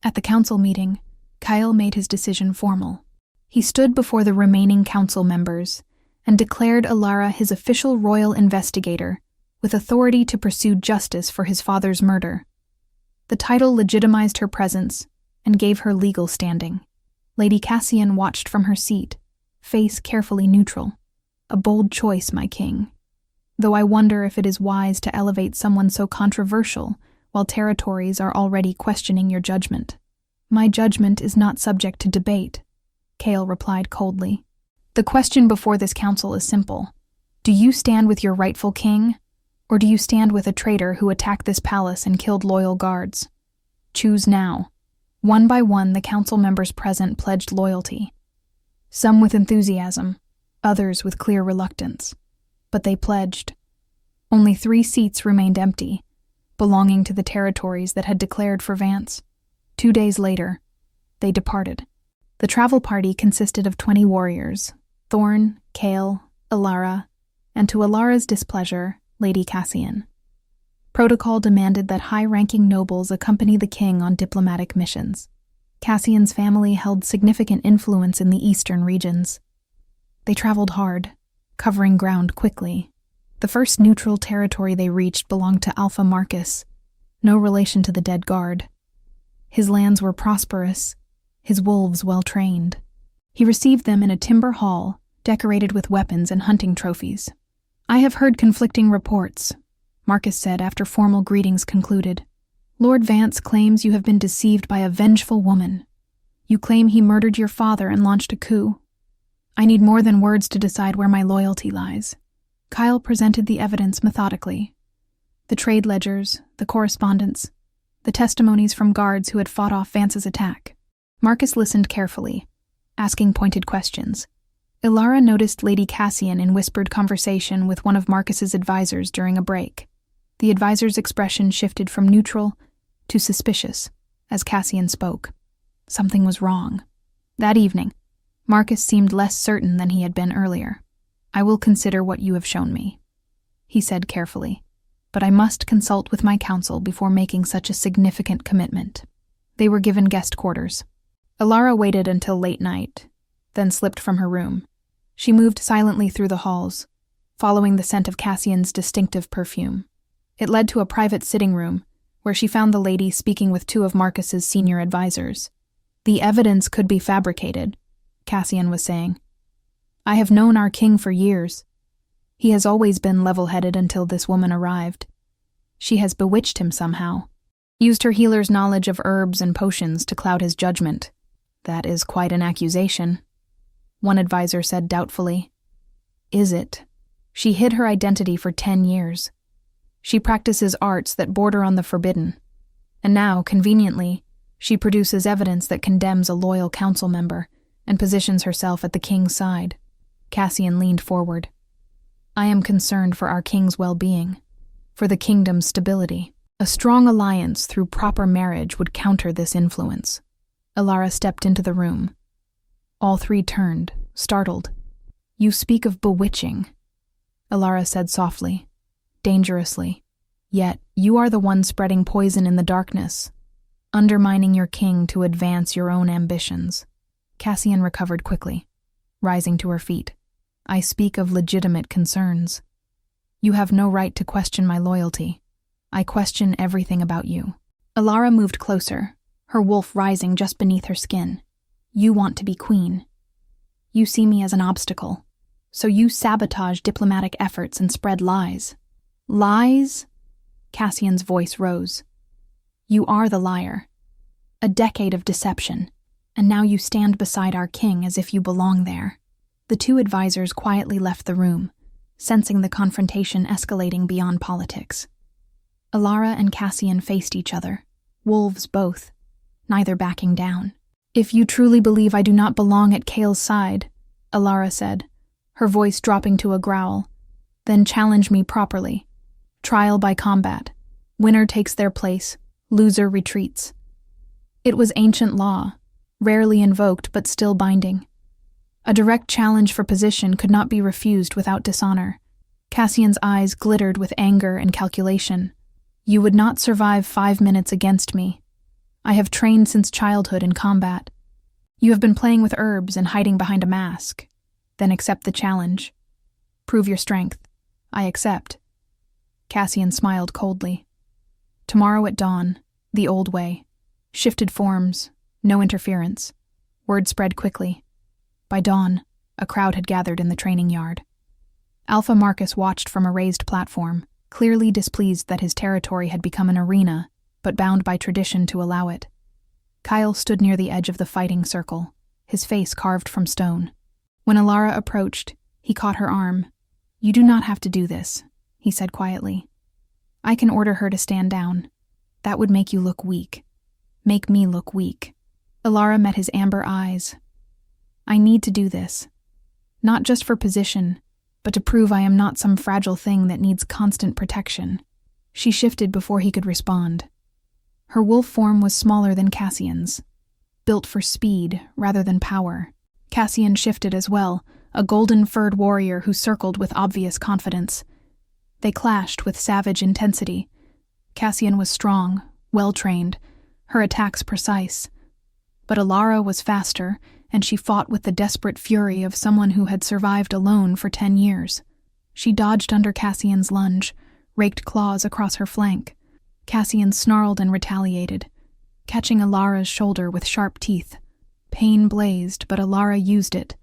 Speaker 1: At the council meeting, Kael made his decision formal. He stood before the remaining council members and declared Elara his official royal investigator with authority to pursue justice for his father's murder. The title legitimized her presence and gave her legal standing. Lady Cassian watched from her seat, face carefully neutral. "A bold choice, my king. Though I wonder if it is wise to elevate someone so controversial while territories are already questioning your judgment." "My judgment is not subject to debate," Kael replied coldly. The question before this council is simple. Do you stand with your rightful king, or do you stand with a traitor who attacked this palace and killed loyal guards? Choose now. One by one, the council members present pledged loyalty. Some with enthusiasm, others with clear reluctance. But they pledged. Only 3 seats remained empty, belonging to the territories that had declared for Vance. 2 days later, they departed. The travel party consisted of 20 warriors, Thorn, Kael, Elara, and to Elara's displeasure, Lady Cassian. Protocol demanded that high-ranking nobles accompany the king on diplomatic missions. Cassian's family held significant influence in the eastern regions. They traveled hard, covering ground quickly. The first neutral territory they reached belonged to Alpha Marcus, no relation to the dead guard. His lands were prosperous, his wolves well-trained. He received them in a timber hall, decorated with weapons and hunting trophies. "I have heard conflicting reports," Marcus said after formal greetings concluded. "Lord Vance claims you have been deceived by a vengeful woman. You claim he murdered your father and launched a coup. I need more than words to decide where my loyalty lies." Kael presented the evidence methodically. The trade ledgers, the correspondence, the testimonies from guards who had fought off Vance's attack. Marcus listened carefully, asking pointed questions. Elara noticed Lady Cassian in whispered conversation with one of Marcus's advisors during a break. The advisor's expression shifted from neutral to suspicious as Cassian spoke. Something was wrong. That evening, Marcus seemed less certain than he had been earlier. "I will consider what you have shown me," he said carefully, "but I must consult with my council before making such a significant commitment." They were given guest quarters. Elara waited until late night, then slipped from her room. She moved silently through the halls, following the scent of Cassian's distinctive perfume. It led to a private sitting room, where she found the lady speaking with 2 of Marcus's senior advisors. "The evidence could be fabricated," Cassian was saying. "I have known our king for years. He has always been level-headed until this woman arrived. She has bewitched him somehow, used her healer's knowledge of herbs and potions to cloud his judgment. That is quite an accusation," one advisor said doubtfully. "Is it? She hid her identity for 10 years. She practices arts that border on the forbidden. And now, conveniently, she produces evidence that condemns a loyal council member and positions herself at the king's side." Cassian leaned forward. "I am concerned for our king's well-being, for the kingdom's stability. A strong alliance through proper marriage would counter this influence." Elara stepped into the room. All 3 turned, startled. "You speak of bewitching," Elara said softly, dangerously. "Yet you are the one spreading poison in the darkness, undermining your king to advance your own ambitions." Cassian recovered quickly, rising to her feet. "I speak of legitimate concerns. You have no right to question my loyalty. I question everything about you." Elara moved closer, her wolf rising just beneath her skin. "You want to be queen. You see me as an obstacle, so you sabotage diplomatic efforts and spread lies." "Lies?" Cassian's voice rose. "You are the liar. A decade of deception, and now you stand beside our king as if you belong there." The 2 advisors quietly left the room, sensing the confrontation escalating beyond politics. Elara and Cassian faced each other, wolves both, neither backing down. "If you truly believe I do not belong at Kael's side," Elara said, her voice dropping to a growl, "then challenge me properly. Trial by combat. Winner takes their place, loser retreats." It was ancient law, rarely invoked but still binding. A direct challenge for position could not be refused without dishonor. Cassian's eyes glittered with anger and calculation. "You would not survive 5 minutes against me. I have trained since childhood in combat. You have been playing with herbs and hiding behind a mask. Then accept the challenge. Prove your strength. I accept." Cassian smiled coldly. "Tomorrow at dawn, the old way. Shifted forms, no interference." Word spread quickly. By dawn, a crowd had gathered in the training yard. Alpha Marcus watched from a raised platform, clearly displeased that his territory had become an arena, but bound by tradition to allow it. Kael stood near the edge of the fighting circle, his face carved from stone. When Elara approached, he caught her arm. "You do not have to do this," he said quietly. "I can order her to stand down. That would make you look weak. Make me look weak." Elara met his amber eyes. "I need to do this. Not just for position, but to prove I am not some fragile thing that needs constant protection." She shifted before he could respond. Her wolf form was smaller than Cassian's, built for speed rather than power. Cassian shifted as well, a golden-furred warrior who circled with obvious confidence. They clashed with savage intensity. Cassian was strong, well-trained, her attacks precise. But Elara was faster, and she fought with the desperate fury of someone who had survived alone for 10 years. She dodged under Cassian's lunge, raked claws across her flank. Cassian snarled and retaliated, catching Elara's shoulder with sharp teeth. Pain blazed, but Elara used it,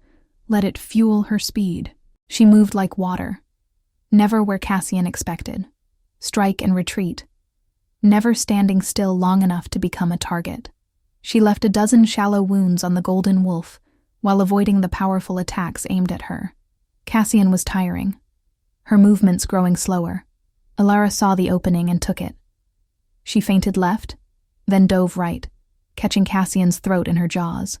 Speaker 1: let it fuel her speed. She moved like water, never where Cassian expected. Strike and retreat, never standing still long enough to become a target. She left a dozen shallow wounds on the golden wolf, while avoiding the powerful attacks aimed at her. Cassian was tiring, her movements growing slower. Elara saw the opening and took it. She feinted left, then dove right, catching Cassian's throat in her jaws.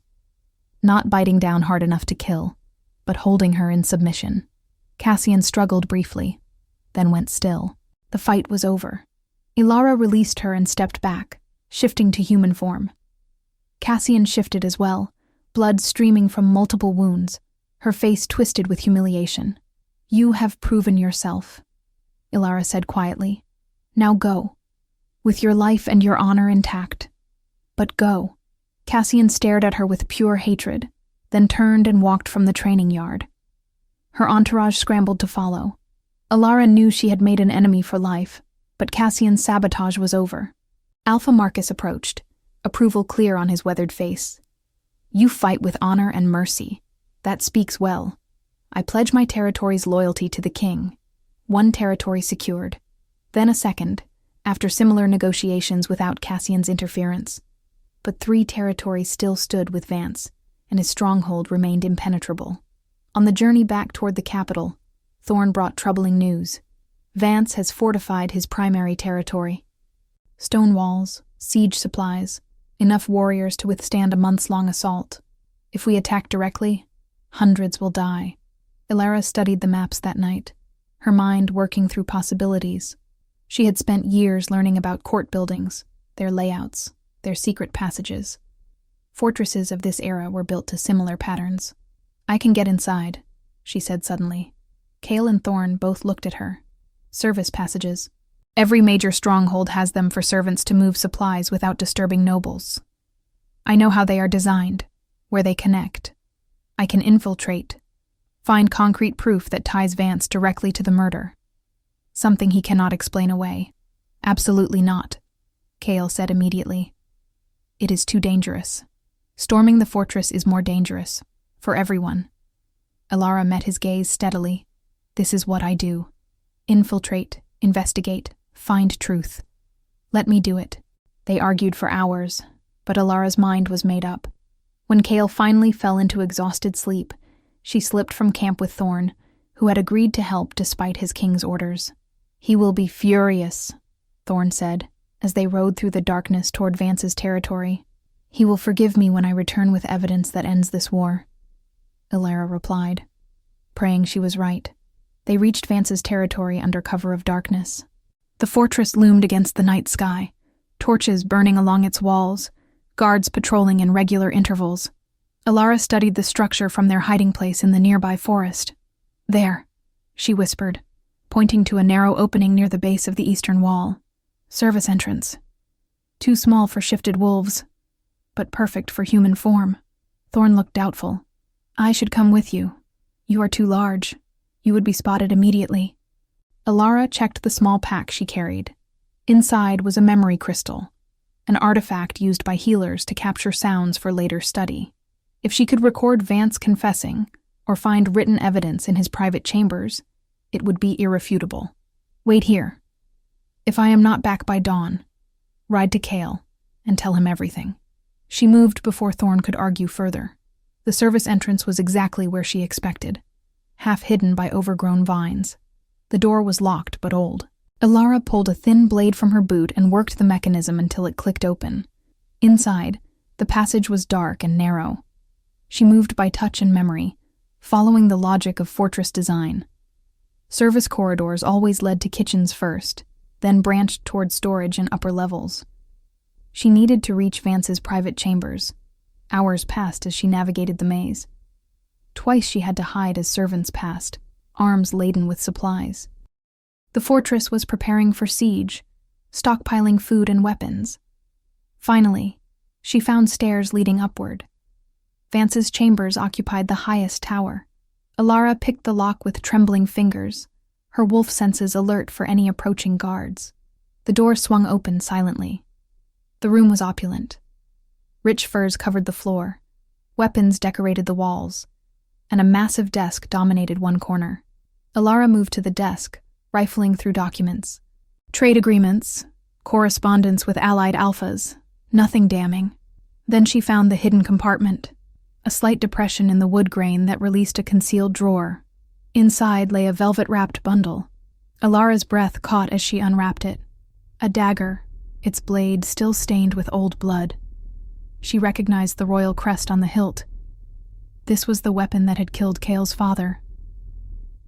Speaker 1: Not biting down hard enough to kill, but holding her in submission. Cassian struggled briefly, then went still. The fight was over. Elara released her and stepped back, shifting to human form. Cassian shifted as well, blood streaming from multiple wounds, her face twisted with humiliation. "You have proven yourself," Elara said quietly. "Now go, with your life and your honor intact. But go." Cassian stared at her with pure hatred, then turned and walked from the training yard. Her entourage scrambled to follow. Elara knew she had made an enemy for life, but Cassian's sabotage was over. Alpha Marcus approached, approval clear on his weathered face. "You fight with honor and mercy. That speaks well. I pledge my territory's loyalty to the king." One territory secured, then a second, after similar negotiations without Cassian's interference. But 3 territories still stood with Vance, and his stronghold remained impenetrable. On the journey back toward the capital, Thorn brought troubling news. Vance has fortified his primary territory. Stone walls, siege supplies, enough warriors to withstand a months-long assault. If we attack directly, hundreds will die. Elara studied the maps that night, her mind working through possibilities. She had spent years learning about court buildings, their layouts, their secret passages. Fortresses of this era were built to similar patterns. "I can get inside," she said suddenly. Kael and Thorn both looked at her. Service passages. Every major stronghold has them for servants to move supplies without disturbing nobles. I know how they are designed, where they connect. I can infiltrate, find concrete proof that ties Vance directly to the murder. Something he cannot explain away. "Absolutely not," Kael said immediately. "It is too dangerous. Storming the fortress is more dangerous, for everyone." Elara met his gaze steadily. "This is what I do. Infiltrate, investigate, find truth. Let me do it." They argued for hours, but Elara's mind was made up. When Kael finally fell into exhausted sleep, she slipped from camp with Thorn, who had agreed to help despite his king's orders. "He will be furious," Thorn said, as they rode through the darkness toward Vance's territory. "He will forgive me when I return with evidence that ends this war," Elara replied, praying she was right. They reached Vance's territory under cover of darkness. The fortress loomed against the night sky, torches burning along its walls, guards patrolling in regular intervals. Elara studied the structure from their hiding place in the nearby forest. "There," she whispered, pointing to a narrow opening near the base of the eastern wall. "Service entrance. Too small for shifted wolves, but perfect for human form." Thorn looked doubtful. "I should come with you. You are too large. You would be spotted immediately." Elara checked the small pack she carried. Inside was a memory crystal, an artifact used by healers to capture sounds for later study. If she could record Vance confessing, or find written evidence in his private chambers, it would be irrefutable. "Wait here. If I am not back by dawn, ride to Kael and tell him everything." She moved before Thorn could argue further. The service entrance was exactly where she expected, half hidden by overgrown vines. The door was locked but old. Elara pulled a thin blade from her boot and worked the mechanism until it clicked open. Inside, the passage was dark and narrow. She moved by touch and memory, following the logic of fortress design. Service corridors always led to kitchens first, then branched toward storage and upper levels. She needed to reach Vance's private chambers. Hours passed as she navigated the maze. Twice she had to hide as servants passed, arms laden with supplies. The fortress was preparing for siege, stockpiling food and weapons. Finally, she found stairs leading upward. Vance's chambers occupied the highest tower. Elara picked the lock with trembling fingers, her wolf senses alert for any approaching guards. The door swung open silently. The room was opulent. Rich furs covered the floor, weapons decorated the walls, and a massive desk dominated one corner. Elara moved to the desk, rifling through documents. Trade agreements, correspondence with allied alphas, nothing damning. Then she found the hidden compartment, a slight depression in the wood grain that released a concealed drawer. Inside lay a velvet-wrapped bundle. Elara's breath caught as she unwrapped it. A dagger, its blade still stained with old blood. She recognized the royal crest on the hilt. This was the weapon that had killed Kael's father.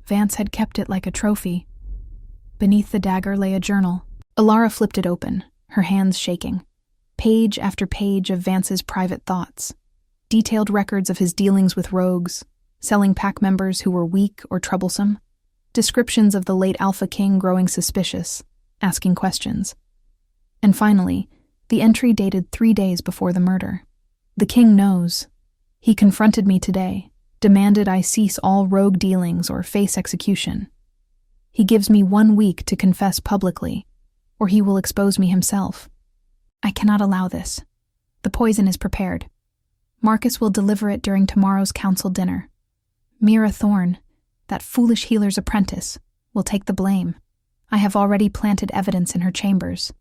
Speaker 1: Vance had kept it like a trophy. Beneath the dagger lay a journal. Elara flipped it open, her hands shaking. Page after page of Vance's private thoughts. Detailed records of his dealings with rogues, selling pack members who were weak or troublesome. Descriptions of the late Alpha King growing suspicious, asking questions. And finally, the entry dated 3 days before the murder. The king knows. He confronted me today, demanded I cease all rogue dealings or face execution. He gives me 1 week to confess publicly, or he will expose me himself. I cannot allow this. The poison is prepared. Marcus will deliver it during tomorrow's council dinner. Mira Thorne, that foolish healer's apprentice, will take the blame. I have already planted evidence in her chambers.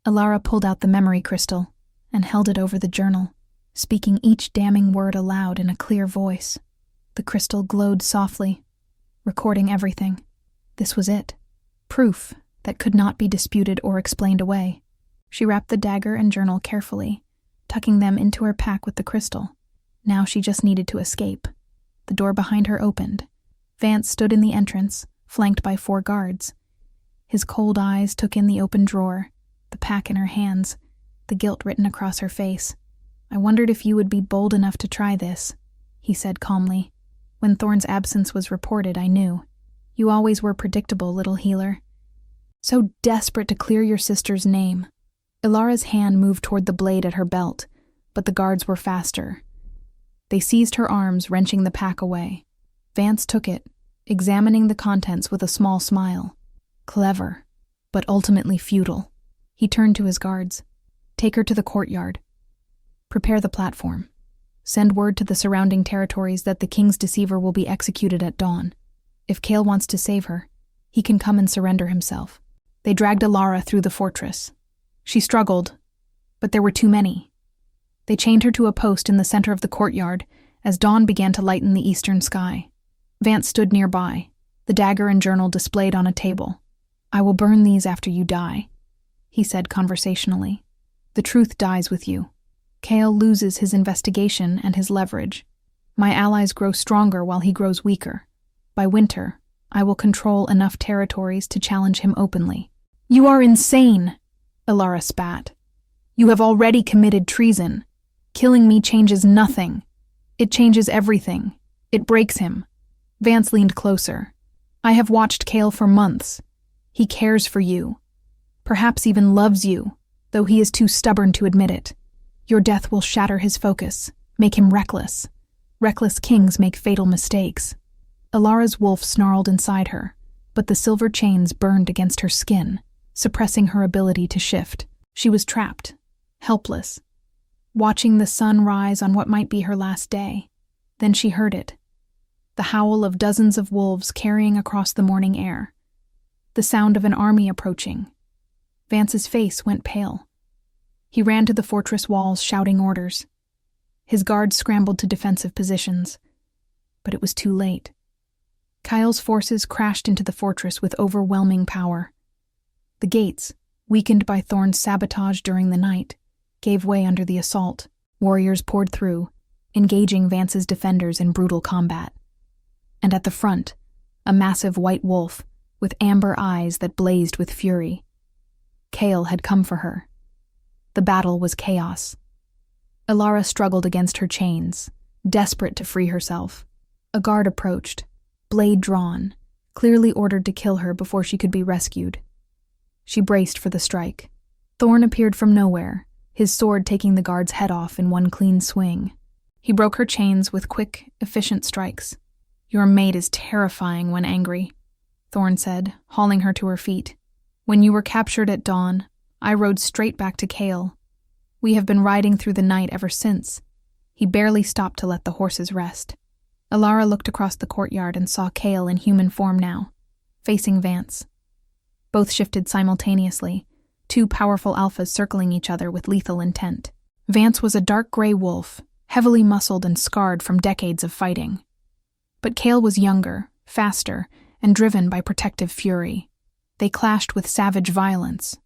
Speaker 1: Elara pulled out the memory crystal and held it over the journal, speaking each damning word aloud in a clear voice. The crystal glowed softly, recording everything. This was it. Proof that could not be disputed or explained away. She wrapped the dagger and journal carefully, tucking them into her pack with the crystal. Now she just needed to escape. The door behind her opened. Vance stood in the entrance, flanked by 4 guards. His cold eyes took in the open drawer, the pack in her hands, the guilt written across her face. I wondered if you would be bold enough to try this, he said calmly. When Thorne's absence was reported, I knew. You always were predictable, little healer. So desperate to clear your sister's name. Elara's hand moved toward the blade at her belt, but the guards were faster. They seized her arms, wrenching the pack away. Vance took it, examining the contents with a small smile. Clever, but ultimately futile. He turned to his guards. Take her to the courtyard. Prepare the platform. Send word to the surrounding territories that the king's deceiver will be executed at dawn. If Kael wants to save her, he can come and surrender himself. They dragged Elara through the fortress. She struggled, but there were too many. They chained her to a post in the center of the courtyard as dawn began to lighten the eastern sky. Vance stood nearby, the dagger and journal displayed on a table. I will burn these after you die, he said conversationally. The truth dies with you. Kael loses his investigation and his leverage. My allies grow stronger while he grows weaker. By winter, I will control enough territories to challenge him openly. You are insane, Elara spat. You have already committed treason. Killing me changes nothing. It changes everything. It breaks him. Vance leaned closer. I have watched Kael for months. He cares for you. Perhaps even loves you, though he is too stubborn to admit it. Your death will shatter his focus, make him reckless. Reckless kings make fatal mistakes. Elara's wolf snarled inside her, but the silver chains burned against her skin, suppressing her ability to shift. She was trapped, helpless, watching the sun rise on what might be her last day. Then she heard it, the howl of dozens of wolves carrying across the morning air, the sound of an army approaching. Vance's face went pale. He ran to the fortress walls, shouting orders. His guards scrambled to defensive positions, but it was too late. Kael's forces crashed into the fortress with overwhelming power. The gates, weakened by Thorn's sabotage during the night, gave way under the assault. Warriors poured through, engaging Vance's defenders in brutal combat. And at the front, a massive white wolf with amber eyes that blazed with fury. Kael had come for her. The battle was chaos. Elara struggled against her chains, desperate to free herself. A guard approached, blade drawn, clearly ordered to kill her before she could be rescued. She braced for the strike. Thorn appeared from nowhere, his sword taking the guard's head off in one clean swing. He broke her chains with quick, efficient strikes. "Your mate is terrifying when angry," Thorn said, hauling her to her feet. "When you were captured at dawn, I rode straight back to Kael. We have been riding through the night ever since." He barely stopped to let the horses rest. Elara looked across the courtyard and saw Kael in human form now, facing Vance. Both shifted simultaneously, two powerful alphas circling each other with lethal intent. Vance was a dark gray wolf, heavily muscled and scarred from decades of fighting. But Kael was younger, faster, and driven by protective fury. They clashed with savage violence.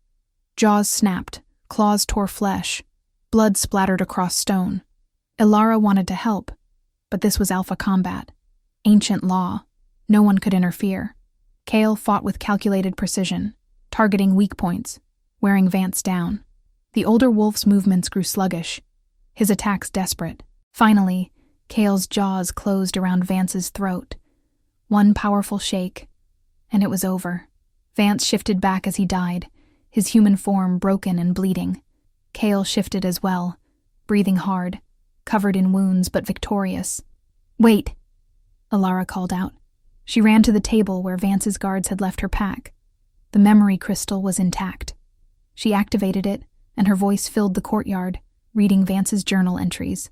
Speaker 1: Jaws snapped, claws tore flesh, blood splattered across stone. Elara wanted to help, but this was alpha combat. Ancient law. No one could interfere. Kael fought with calculated precision, targeting weak points, wearing Vance down. The older wolf's movements grew sluggish, his attacks desperate. Finally, Kael's jaws closed around Vance's throat. One powerful shake, and it was over. Vance shifted back as he died, his human form broken and bleeding. Kael shifted as well, breathing hard, covered in wounds but victorious. "Wait," Elara called out. She ran to the table where Vance's guards had left her pack. The memory crystal was intact. She activated it, and her voice filled the courtyard, reading Vance's journal entries.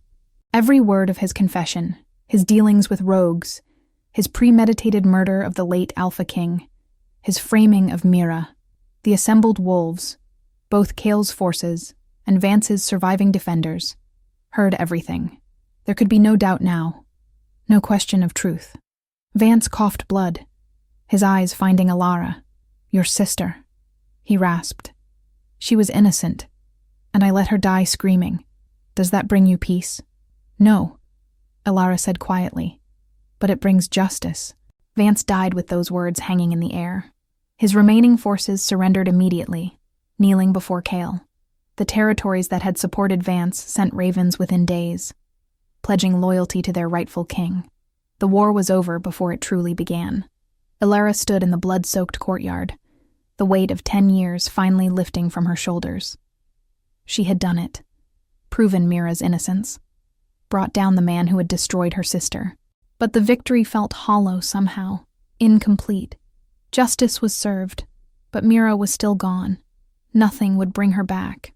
Speaker 1: Every word of his confession, his dealings with rogues, his premeditated murder of the late Alpha King, his framing of Mira, the assembled wolves, both Kael's forces and Vance's surviving defenders, heard everything. There could be no doubt now, no question of truth. Vance coughed blood, his eyes finding Elara. "Your sister," he rasped. "She was innocent, and I let her die screaming. Does that bring you peace?" "No," Elara said quietly, "but it brings justice." Vance died with those words hanging in the air. His remaining forces surrendered immediately, kneeling before Kael. The territories that had supported Vance sent ravens within days, pledging loyalty to their rightful king. The war was over before it truly began. Elara stood in the blood-soaked courtyard, the weight of 10 years finally lifting from her shoulders. She had done it, proven Mira's innocence, brought down the man who had destroyed her sister. But the victory felt hollow somehow, incomplete. Justice was served, but Mira was still gone. Nothing would bring her back.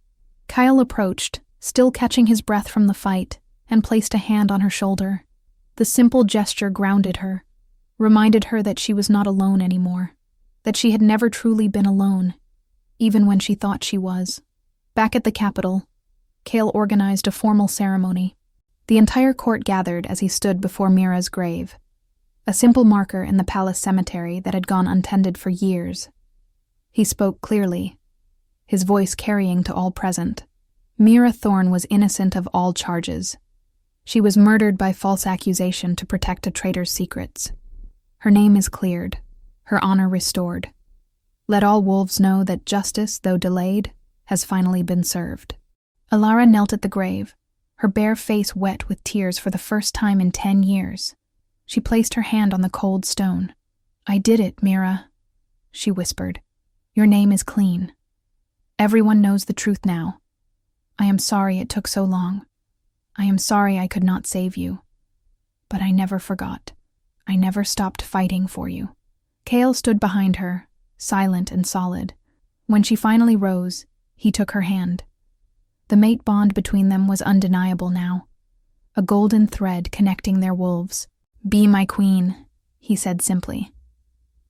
Speaker 1: Kael approached, still catching his breath from the fight, and placed a hand on her shoulder. The simple gesture grounded her, reminded her that she was not alone anymore, that she had never truly been alone, even when she thought she was. Back at the capital, Kael organized a formal ceremony. The entire court gathered as he stood before Mira's grave, a simple marker in the palace cemetery that had gone untended for years. He spoke clearly, his voice carrying to all present. Mira Thorn was innocent of all charges. She was murdered by false accusation to protect a traitor's secrets. Her name is cleared, her honor restored. Let all wolves know that justice, though delayed, has finally been served. Elara knelt at the grave, her bare face wet with tears for the first time in 10 years. She placed her hand on the cold stone. "I did it, Mira," she whispered. "Your name is clean. Everyone knows the truth now. I am sorry it took so long. I am sorry I could not save you. But I never forgot. I never stopped fighting for you." Kael stood behind her, silent and solid. When she finally rose, he took her hand. The mate bond between them was undeniable now, a golden thread connecting their wolves. "Be my queen," he said simply.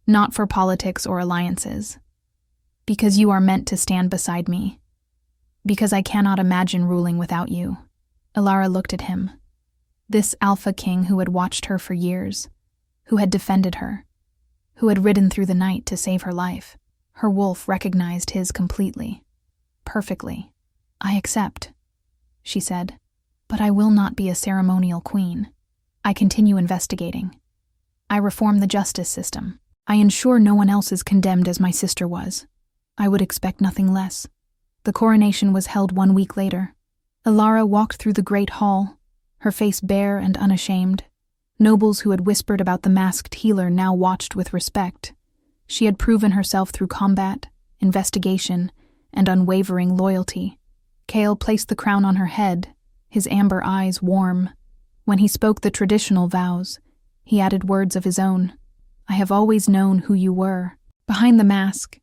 Speaker 1: "Not for politics or alliances. Because you are meant to stand beside me. Because I cannot imagine ruling without you." Elara looked at him. This Alpha King who had watched her for years, who had defended her, who had ridden through the night to save her life. Her wolf recognized his completely, perfectly. "I accept," she said, "but I will not be a ceremonial queen. I continue investigating. I reform the justice system. I ensure no one else is condemned as my sister was. I would expect nothing less." The coronation was held 1 week later. Elara walked through the great hall, her face bare and unashamed. Nobles who had whispered about the masked healer now watched with respect. She had proven herself through combat, investigation, and unwavering loyalty. Kael placed the crown on her head, his amber eyes warm. When he spoke the traditional vows, he added words of his own. "I have always known who you were. Behind the mask,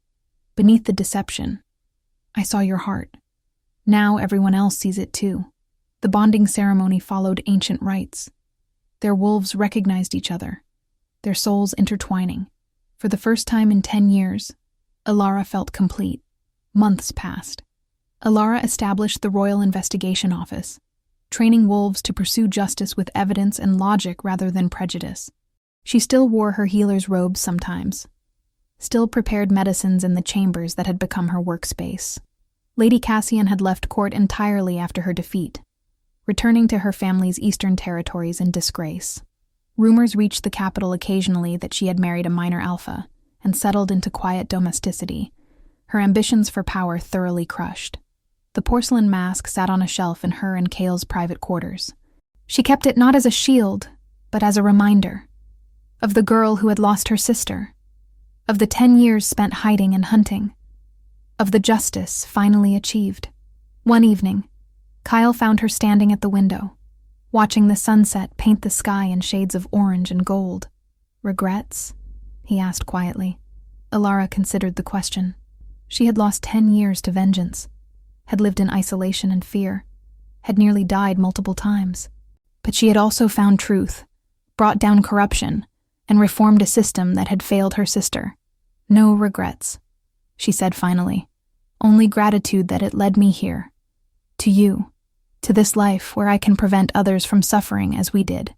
Speaker 1: beneath the deception, I saw your heart. Now everyone else sees it too." The bonding ceremony followed ancient rites. Their wolves recognized each other, their souls intertwining. For the first time in 10 years, Elara felt complete. Months passed. Elara established the Royal Investigation Office, training wolves to pursue justice with evidence and logic rather than prejudice. She still wore her healer's robes sometimes, still prepared medicines in the chambers that had become her workspace. Lady Cassian had left court entirely after her defeat, returning to her family's eastern territories in disgrace. Rumors reached the capital occasionally that she had married a minor alpha and settled into quiet domesticity, her ambitions for power thoroughly crushed. The porcelain mask sat on a shelf in her and Kael's private quarters. She kept it not as a shield, but as a reminder of the girl who had lost her sister, of the 10 years spent hiding and hunting, of the justice finally achieved. One evening, Kael found her standing at the window, watching the sunset paint the sky in shades of orange and gold. "Regrets?" he asked quietly. Elara considered the question. She had lost 10 years to vengeance, had lived in isolation and fear, had nearly died multiple times. But she had also found truth, brought down corruption, and reformed a system that had failed her sister. "No regrets," she said finally. "Only gratitude that it led me here. To you. To this life where I can prevent others from suffering as we did."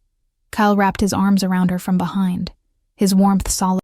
Speaker 1: Kael wrapped his arms around her from behind, his warmth solid.